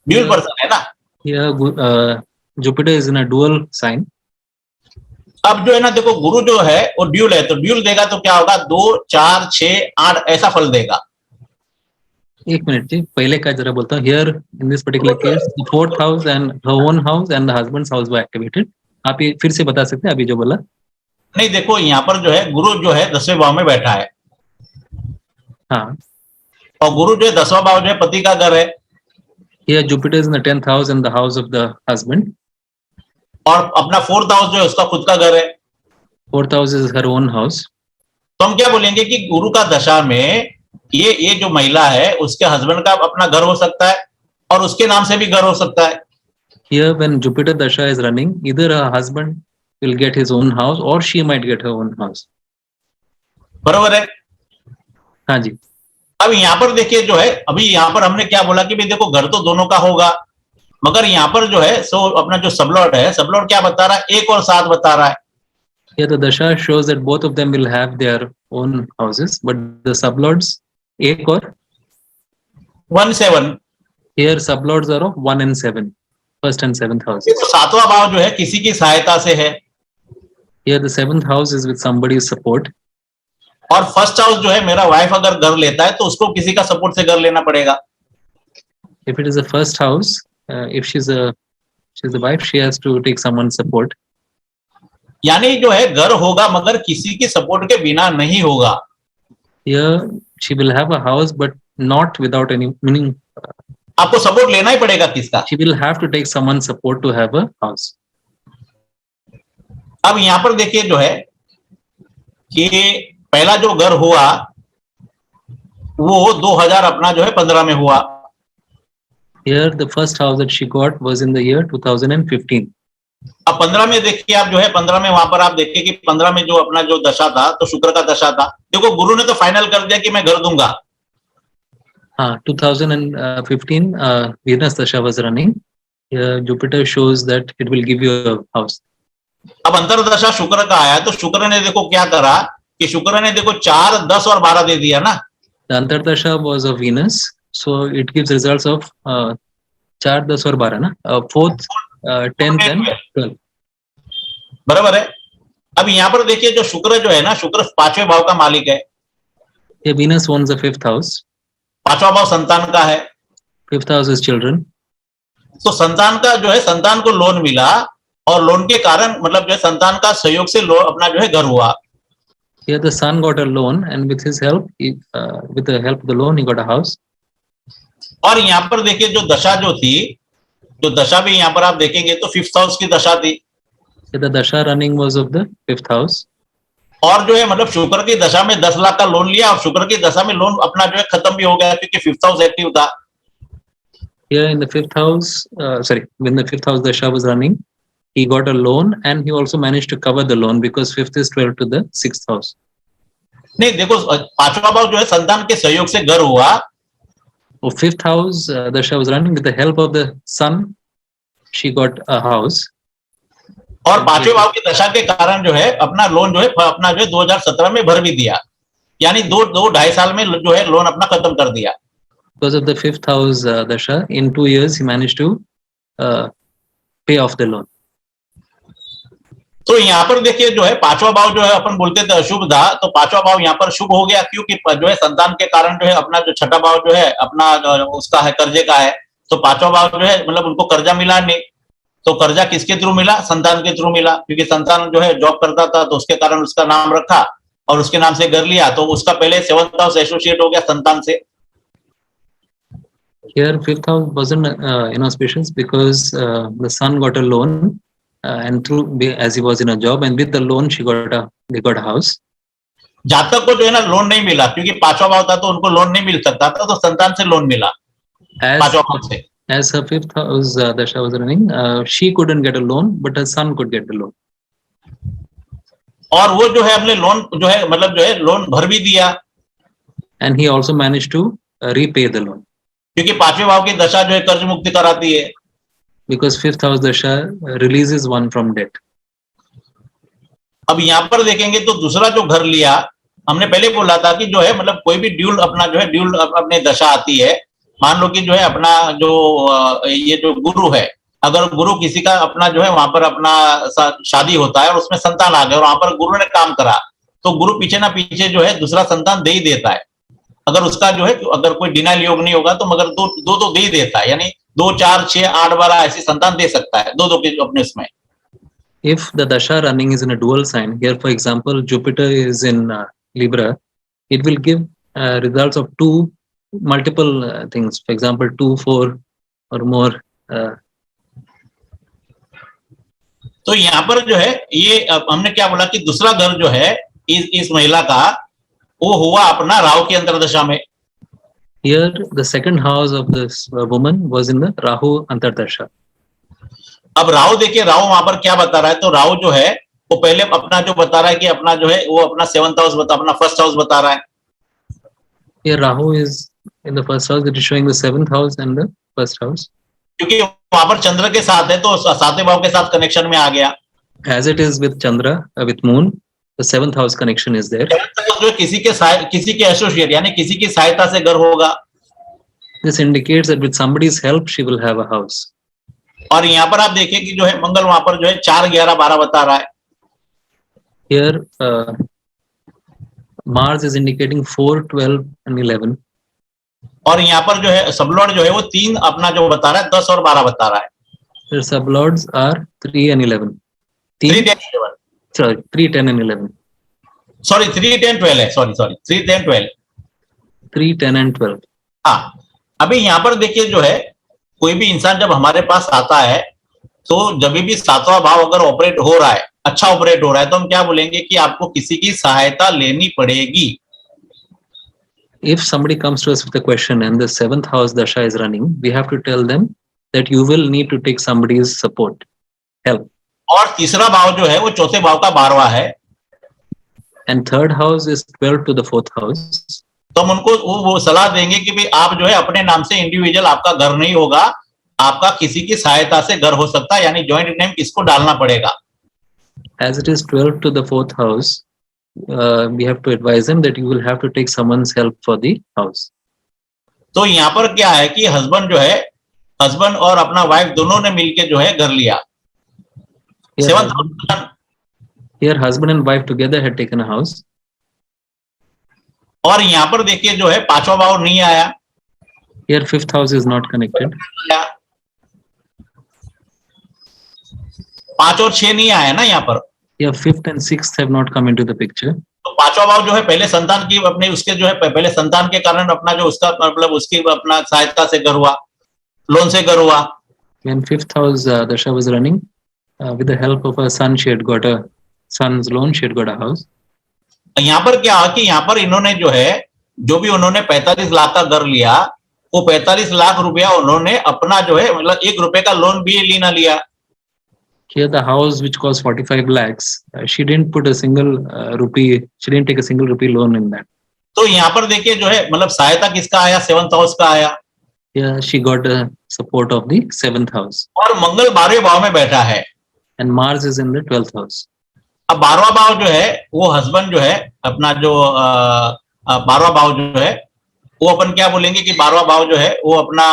ड्यूल पर्सन है ना। Here, Jupiter is in a dual sign. अब जो है ना देखो गुरु जो है वो ड्यूल है, तो ड्यूल देगा तो क्या होगा, 2 4 6 8 ऐसा फल देगा। एक मिनट जी, पहले का जरा बोलता हूँ। Here in this particular case, the fourth house and her own house and the husband's house were activated. आप ये फिर से बता सकते हैं अभी जो बोला? नहीं देखो यहाँ पर जो है गुरु जो है 10वें भाव में बैठा है, हाँ, और गुरु जो है 10वां भाव जो है पति का घर है, here Jupiter is in the 10th house and the house of the husband. और अपना 4th हाउस जो है उसका खुद का घर है। Fourth house is her own house. तो हम क्या बोलेंगे कि गुरु का दशा में ये जो महिला है उसके हस्बैंड का अपना घर हो सकता है और उसके नाम से भी घर हो सकता है। Here, when Jupiter Dasha is running, either her husband will get his own house or she might get her own house. बरोबर है। हाँ जी, अब यहाँ पर देखिए जो है, अभी यहाँ पर हमने क्या बोला कि भाई देखो घर तो दोनों का होगा, मगर यहाँ पर जो है सो अपना जो सबलॉर्ड है, सबलॉर्ड क्या बता रहा है, 1 और 7 बता रहा है। here the Dasha shows that both of them will have their own houses, but the sublords, एक और 1 7, here sublords are of 1 and 7, first and 7th house. तो 7वां भाव जो है किसी की सहायता से है, Here the 7th house is with somebody's support. और फर्स्ट हाउस जो है मेरा वाइफ अगर घर लेता है तो उसको किसी का सपोर्ट से घर लेना पड़ेगा। If it is the first house, if she's the wife, she has to take someone's support. यानी जो है घर होगा मगर किसी के सपोर्ट के बिना नहीं होगा। Here she will have a house, but not without any meaning. आपको सपोर्ट लेना ही पड़ेगा किसका। She will have to take someone's support to have a house. अब यहाँ पर देखिए जो है कि पहला जो घर हुआ वो 2000 अपना जो है 15 में हुआ। Here the first house that she got was in the year 2015. अब 15 में देखिए आप जो है 15 में वहां पर आप देखिए कि 15 में जो अपना जो दशा था तो शुक्र का दशा था। देखो गुरु ने तो फाइनल कर दिया कि मैं घर दूंगा। 2015 Venus Dasha was running. Here Jupiter shows that it will give you a house. अब अंतर दशा शुक्र का आया तो शुक्र ने देखो क्या करा कि शुक्र ने देखो 4 10 और 12 दे दिया ना। The Antardasha was of Venus, so it gives results of 4, 10 और 12 ना, 4th, 10th and 12. बराबर है। अब यहाँ पर देखिए जो शुक्र जो है ना, शुक्र 5वें भाव का मालिक है। Here Venus owns the 5th house. 5वां भाव संतान का है। 5th house is children. तो संतान का जो है संतान को लोन मिला और लोन के कारण मतलब जो है संतान का सहयोग से अपना जो है घर हुआ। Here the son got a loan and with his help, with the help of the loan, he got a house. और यहाँ पर देखिए जो दशा जो थी, जो दशा भी यहाँ पर आप देखेंगे तो 5th हाउस की दशा थी। So the dasha running was of the 5th house. और जो है मतलब शुक्र की दशा में 10 लाख का लोन लिया और शुक्र की दशा में लोन अपना जो है खत्म भी हो गया क्योंकि 5th हाउस एक्टिव था। Here in the 5th house, when the 5th house dasha was running, he got a loan and he also managed to cover the loan because 5th is 12 to the 6th house. नहीं देखो 5वां भाव जो है संतान के सहयोग से घर हुआ। Oh, 5th house dasha was running with the help of the son. She got a house. और 5वें भाव की दशा के कारण जो है अपना लोन जो है अपना जो है 2017 में भर भी दिया, यानी 2-2.5 साल में जो है लोन अपना खत्म कर दिया। Because of the 5th house dasha, in 2 years he managed to pay off the loan. तो यहाँ पर देखिए जो है 5वां भाव जो है अपन बोलते थे अशुभ था, तो 5वां भाव यहाँ पर शुभ हो गया क्योंकि जो है संतान के कारण जो है अपना जो 6ठा भाव जो है अपना उसका है कर्जे का है, तो 5वां भाव जो है मतलब उनको कर्जा मिला नहीं। तो कर्जा किसके थ्रू मिला? संतान के थ्रू मिला, क्योंकि संतान जो है जॉब करता था तो उसके कारण उसका नाम रखा और उसके नाम से घर लिया, तो उसका पहले 7th हाउस एसोसिएट हो गया संतान से। Here 5th house wasn't inauspicious because the son got a loan and through as he was in a job and with the loan they got a house. जातक को जो है ना लोन नहीं मिला क्योंकि 5वां भाव था तो उनको लोन नहीं मिल सकता था, तो संतान से लोन मिला 5वां भाव से। As her 5th house dasha was running, she couldn't get a loan, but her son could get the loan. और वो जो है अपने लोन जो है मतलब जो है लोन भर भी दिया। And he also managed to repay the loan. क्योंकि 5वें भाव की दशा जो है कर्ज मुक्ति कराती है। Because 5th house dasha releases one from debt. अब यहाँ पर देखेंगे तो दूसरा जो घर लिया, हमने पहले बोला था कि जो है मतलब कोई भी ड्यूल अपना जो है ड्यूल अपने दशा आती है, मान लो कि जो है अपना जो ये जो गुरु है अगर गुरु किसी का अपना जो है वहां पर अपना शादी होता है और उसमें संतान आ गए और वहां पर गुरु ने काम करा, तो गुरु पीछे ना पीछे जो है दूसरा संतान दे ही देता है। अगर उसका जो है अगर कोई डिनाइल योग नहीं होगा तो मगर दो दो तो दे ही देता है, यानी 2 4 6 8 12 ऐसी संतान दे सकता है, दो के अपने उसमें। If the dasha running is in a dual sign, here for example Jupiter is in Libra, it will give results of two multiple things, for example 2 4 or more. तो यहाँ पर जो है ये हमने क्या बोला कि दूसरा घर जो है इस महिला का वो हुआ अपना राहु की अंतर्दशा में। Here the second house of this woman was in the Rahu Antardasha. अब राहु देखिए, राहु वहां पर क्या बता रहा है, तो राहु जो है वो पहले अपना जो बता रहा है कि अपना जो है वो अपना 7th हाउस बता, अपना फर्स्ट हाउस बता रहा है। Here Rahu is in the first house, it is showing the 7th house and the first house. क्योंकि वहां पर चंद्र के साथ है तो 7वें भाव के साथ कनेक्शन में आ गया। As it is with Chandra, with Moon, the 7th house connection is there. जो किसी के एसोसिएट यानी किसी की सहायता से घर होगा। This indicates that with somebody's help, she will have a house. और यहाँ पर आप देखिए कि जो है मंगल वहां पर जो है 4 11 12 बता रहा है। Here Mars is indicating 4 12 and 11. और यहाँ पर जो है सबलॉर्ड जो है वो 3 अपना जो बता रहा है 10 और 12 बता रहा है। The sublords are 3 and 11. 3 10 11 Sorry, 3 10 and 11. Sorry 3 10 12 है, सॉरी 3 10 12 3 10 and 12. हाँ, अभी यहाँ पर देखिए जो है कोई भी इंसान जब हमारे पास आता है तो जब भी 7वां भाव अगर ऑपरेट हो रहा है, अच्छा ऑपरेट हो रहा है, तो हम क्या बोलेंगे कि आपको किसी की सहायता लेनी पड़ेगी। If somebody comes to us with a question and the 7th house dasha is running, we have to tell them that you will need to take somebody's support, help. और तीसरा भाव जो है वो चौथे भाव का 12वां है। And third house is 12 to the 4th house. तो हम उनको वो सलाह देंगे कि भाई आप जो है अपने नाम से इंडिविजुअल आपका घर नहीं होगा, आपका किसी की सहायता से घर हो सकता है, यानी जॉइंट नेम किसको डालना पड़ेगा। As it is 12 to the 4th house, we have to advise them that you will have to take someone's help for the house. तो यहाँ पर क्या है कि हस्बैंड जो है, हस्बैंड और अपना वाइफ दोनों ने मिलके जो है घर लिया। Here husband and wife together had taken a house. और यहाँ पर देखिए जो है 5वां भाव नहीं आया। Here 5th house is not connected. 5 और 6 नहीं आया ना यहाँ पर। Here 5th and 6th have not come into the picture. तो 5वां भाव जो है पहले संतान की अपने उसके जो है पहले संतान के कारण अपना जो उसका मतलब उसकी अपना सहायता से घर हुआ, लोन से घर हुआ। When 5th house dasha was running, with the help of her son, she had got a son's loan. She had got a house. यहाँ पर क्या कि यहाँ पर इन्होंने जो है जो भी उन्होंने 45 लाख का घर लिया, वो 45 लाख रुपया उन्होंने अपना जो है मतलब 1 रुपए का लोन भी लेना लिया। Here the house which cost 45 lakhs, she didn't put a single rupee. She didn't take a single rupee loan in that. तो यहाँ पर देखिए जो है मतलब सहायता किसका आया, 7th हाउस का आया। Here she got the support of the 7th house. और मंगल 12वें भाव में बैठा है। And Mars is in the 12th house. अब 12वां भाव जो है वो हस्बैंड जो है अपना जो 12वां भाव जो है वो अपन क्या बोलेंगे कि 12वां भाव जो है वो अपना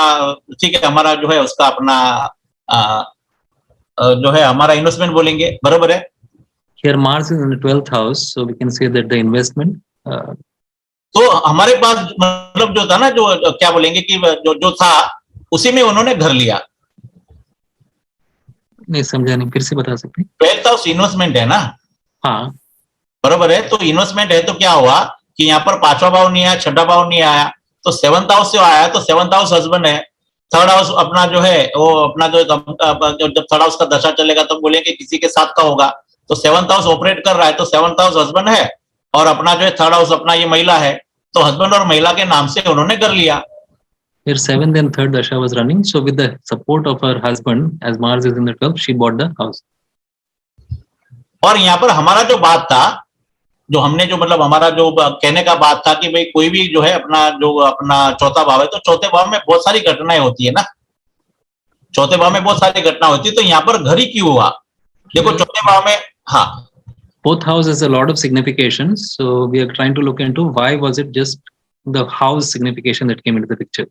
ठीक है हमारा जो है उसका अपना जो है हमारा इन्वेस्टमेंट बोलेंगे, बराबर है। Here Mars is in the 12th house, so we can say that the investment. तो हमारे पास मतलब जो था ना जो क्या बोलेंगे कि जो था उसी में उन्होंने घर लिया। नहीं समझा नहीं, फिर से बता सकते हैं? 12th हाउस इन्वेस्टमेंट है ना। हाँ बराबर है, तो इन्वेस्टमेंट है तो क्या हुआ कि यहाँ पर 5वां भाव नहीं आया, 6वां भाव नहीं आया, तो 7th हाउस से आया, तो 7th हाउस हस्बैंड है। 3rd हाउस अपना जो है वो अपना जो जब 3rd हाउस का दशा चलेगा तो बोलेंगे किसी के साथ का होगा, तो 7th हाउस ऑपरेट कर रहा है, तो 7th हाउस हस्बैंड है और अपना जो है 3rd हाउस अपना ये महिला है, तो हस्बैंड और महिला के नाम से उन्होंने कर लिया। Here 7th and 3rd dasha was running, so with the support of her husband, as Mars is in the 12th, she bought the house. और यहाँ पर हमारा जो बात था, जो हमने जो मतलब हमारा जो कहने का बात था कि भाई कोई भी जो है अपना चौथा भाव है, तो चौथे भाव में बहुत सारी घटनाएं होती है ना, चौथे भाव में बहुत सारी घटना होती है, तो यहाँ पर घर ही क्यों हुआ? देखो चौथे भाव में, हाँ, Both house has a lot of signification, so we are trying to look into why was it just the house signification that came into the picture.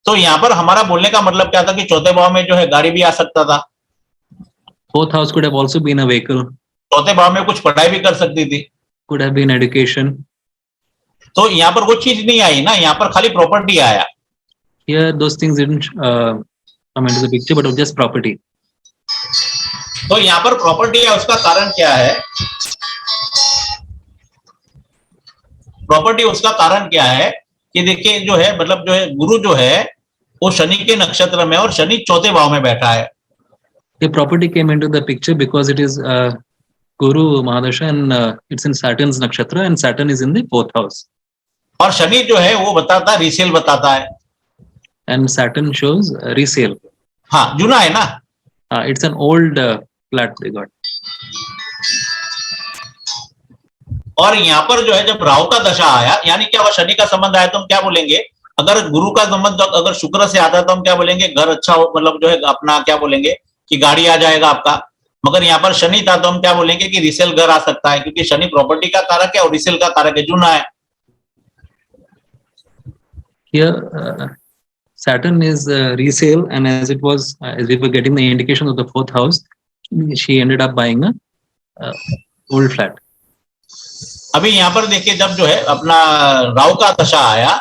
तो यहाँ पर हमारा बोलने का मतलब क्या था कि चौथे भाव में जो है गाड़ी भी आ सकता था, Fourth house could have also been a vehicle, चौथे भाव में कुछ पढ़ाई भी कर सकती थी। could have been education. तो यहाँ पर वो चीज नहीं आई ना, यहाँ पर खाली प्रॉपर्टी आया। Here, those things didn't come into the picture, but it was just property. तो यहाँ पर प्रॉपर्टी है, उसका कारण क्या है? प्रॉपर्टी उसका कारण क्या है कि देखिए जो है मतलब जो है गुरु जो है वो शनि के नक्षत्र में और शनि चौथे भाव में बैठा है। The property came into the picture because it is Guru Mahadasha and it's in Saturn's nakshatra, and Saturn is in the fourth house. और शनि जो है वो बताता है रीसेल बताता है। And Saturn shows resale. हाँ, जुना है ना। It's an old flat they got. और यहाँ पर जो है जब राहु का दशा आया, यानी क्या हुआ, शनि का संबंध आया तो हम क्या बोलेंगे? अगर गुरु का संबंध अगर शुक्र से आता है तो हम क्या बोलेंगे? घर अच्छा हो, मतलब जो है अपना क्या बोलेंगे कि गाड़ी आ जाएगा आपका। मगर यहाँ पर शनि था तो हम क्या बोलेंगे कि रिसेल घर आ सकता है, क्योंकि शनि प्रॉपर्टी का कारक है और रिसेल का कारक है, जुना है। Here Saturn is resale, and as it was, as we were getting the indication of the fourth house, she ended up buying a old flat. अभी यहाँ पर देखिए जब जो है अपना राहु का दशा आया,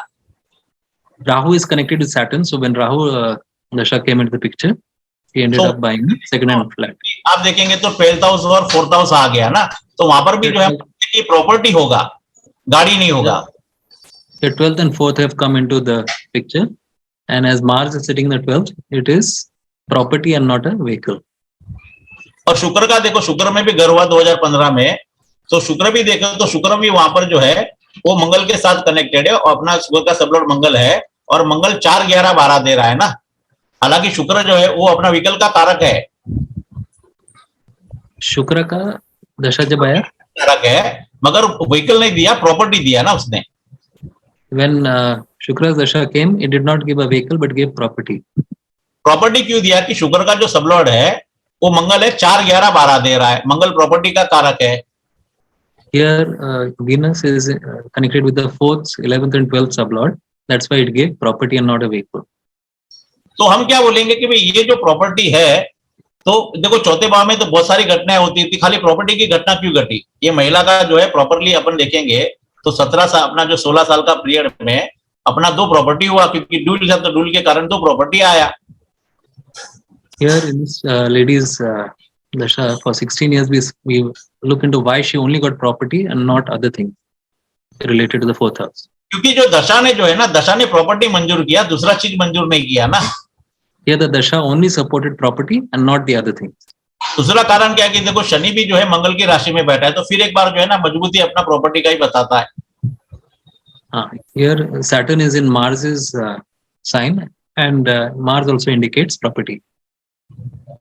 Rahu is connected with Saturn, so when Rahu Dasha came into the picture, he ended up buying a second-hand flat. आप देखेंगे तो 12th हाउस और 4th हाउस आ गया ना, तो वहां पर भी जो है प्रॉपर्टी होगा, गाड़ी नहीं होगा। The 12th and 4th have come into the picture, and as Mars is sitting in the 12th, it is property and not a vehicle. और शुक्र का देखो, शुक्र में भी घर हुआ 2015 में, तो शुक्र भी देखो तो शुक्र भी वहां पर जो है वो मंगल के साथ कनेक्टेड है और अपना शुक्र का सबलॉर्ड मंगल है, और मंगल 4, 11, 12 दे रहा है ना। हालांकि शुक्र जो है वो अपना विकल का कारक है, शुक्र का दशा जब आया कारक है, मगर व्हीकल नहीं दिया, प्रॉपर्टी दिया ना उसने। when Shukra's dasha came, it did not give a vehicle but gave property. Property क्यों दिया कि शुक्र का जो सबलॉर्ड है वो मंगल है, 4, 11, 12 दे रहा है, मंगल प्रॉपर्टी का कारक है। Here Venus is connected with the 4th, 11th and 12th sublord. That's why it gave property and not a vehicle. तो हम क्या बोलेंगे कि भाई ये जो प्रॉपर्टी है, तो देखो चौथे भाव में तो बहुत सारी घटनाएं होती थी, खाली प्रॉपर्टी की घटना क्यों घटी? ये महिला का जो है प्रॉपर्ली अपन देखेंगे तो 17 साल अपना जो 16 साल का पीरियड में अपना 2 प्रॉपर्टी हुआ, क्योंकि डूल था तो डूल के कारण 2 प्रॉपर्टी आया। Here in this lady's dasha for 16 years we look into why she only got property and not other things related to the 4th house. क्योंकि जो दशा ने जो है ना, दशा ने प्रॉपर्टी मंजूर किया, दूसरा चीज मंजूर नहीं किया ना। Here the dasha only supported property and not the other things. दूसरा कारण क्या है कि देखो शनि भी जो है मंगल की राशि में बैठा है, तो फिर एक बार जो है ना मजबूती अपना प्रॉपर्टी का ही बताता है। Here Saturn is in Mars's sign, and Mars also indicates property.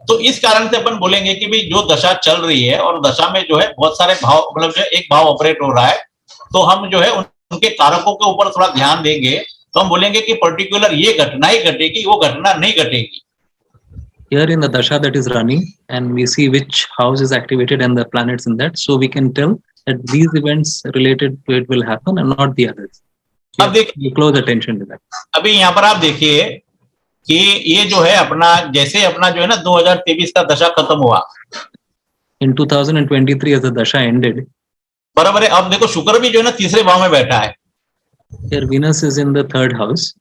तो इस कारण से अपन बोलेंगे कि भाई जो दशा चल रही है और दशा में जो है बहुत सारे भाव, मतलब जो एक भाव ऑपरेट हो रहा है, तो हम जो है उनके कारकों के ऊपर थोड़ा ध्यान देंगे तो हम बोलेंगे कि पर्टिकुलर ये घटना ही घटेगी, वो घटना नहीं घटेगी। Here in the dasha that is running, and we see which house is activated and the planets in that, so we can tell that these events related to it will happen and not the others. अब देखिए close attention to that. अभी यहाँ पर आप देखिए कि ये जो है अपना जैसे अपना जो है ना 2023 का दशा खत्म हुआ, In 2023 as the dasha ended, बराबर है। अब देखो शुक्र भी जो है ना तीसरे भाव में बैठा है, here Venus is in the 3rd house.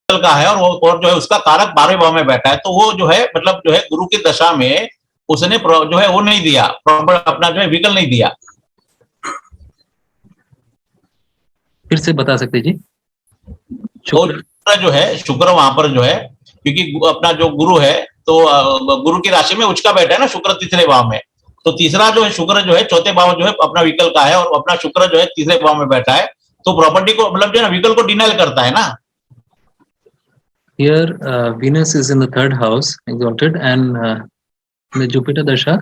का है, और जो है उसका कारक 12वें भाव में बैठा है, तो वो जो है मतलब जो है गुरु की दशा में उसने जो है वो नहीं दिया, प्रॉपर अपना जो है विकल नहीं दिया। फिर से बता सकते जी? शुक्र जो है, शुक्र वहां पर जो है क्योंकि अपना जो गुरु है तो गुरु की राशि में उचका बैठा है ना शुक्र तीसरे भाव में, तो तीसरा जो है शुक्र जो है चौथे भाव जो है अपना विकल का है और अपना शुक्र जो है तीसरे भाव में बैठा है, तो प्रॉपर्टी को मतलब जो है ना विकल को डिनाइल करता है ना। Here Venus is in the 3rd house exalted, and the Jupiter dasha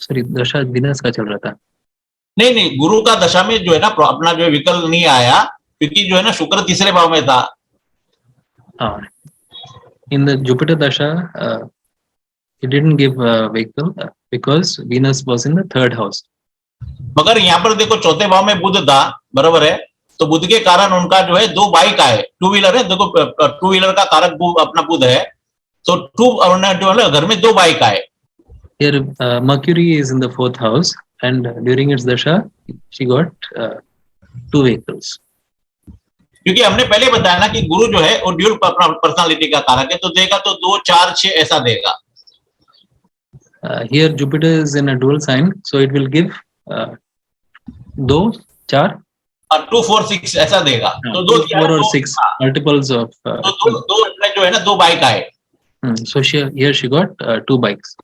sorry dasha Venus का चल रहा था। नहीं, गुरु का दशा में जो है ना अपना जो है विकल नहीं आया, क्योंकि जो है ना शुक्र तीसरे भाव में था। In the Jupiter dasha it didn't give vehicle because Venus was in the 3rd house. मगर यहाँ पर देखो चौथे भाव में बुध था, बराबर है, तो बुध के कारण उनका जो है 2 बाइक आए, 2 व्हीलर है, देखो 2 व्हीलर का कारक अपना बुध है, तो 2 जो है घर में 2 बाइक आए। Here, Mercury is in the 4th house, and during its dasha, she got 2 vehicles. क्योंकि हमने पहले बताया ना कि गुरु जो है वो ड्यूल पर्सनालिटी का कारक है, तो देगा तो 2, 4, 6 ऐसा देगा। Here, Jupiter is in a dual sign, so it will give 2, 4, और 2, 4, 6 ऐसा देगा। तो 2, 4 or 6 multiples of. तो 2 जो है ना 2 बाइक आए। So here she got 2 bikes.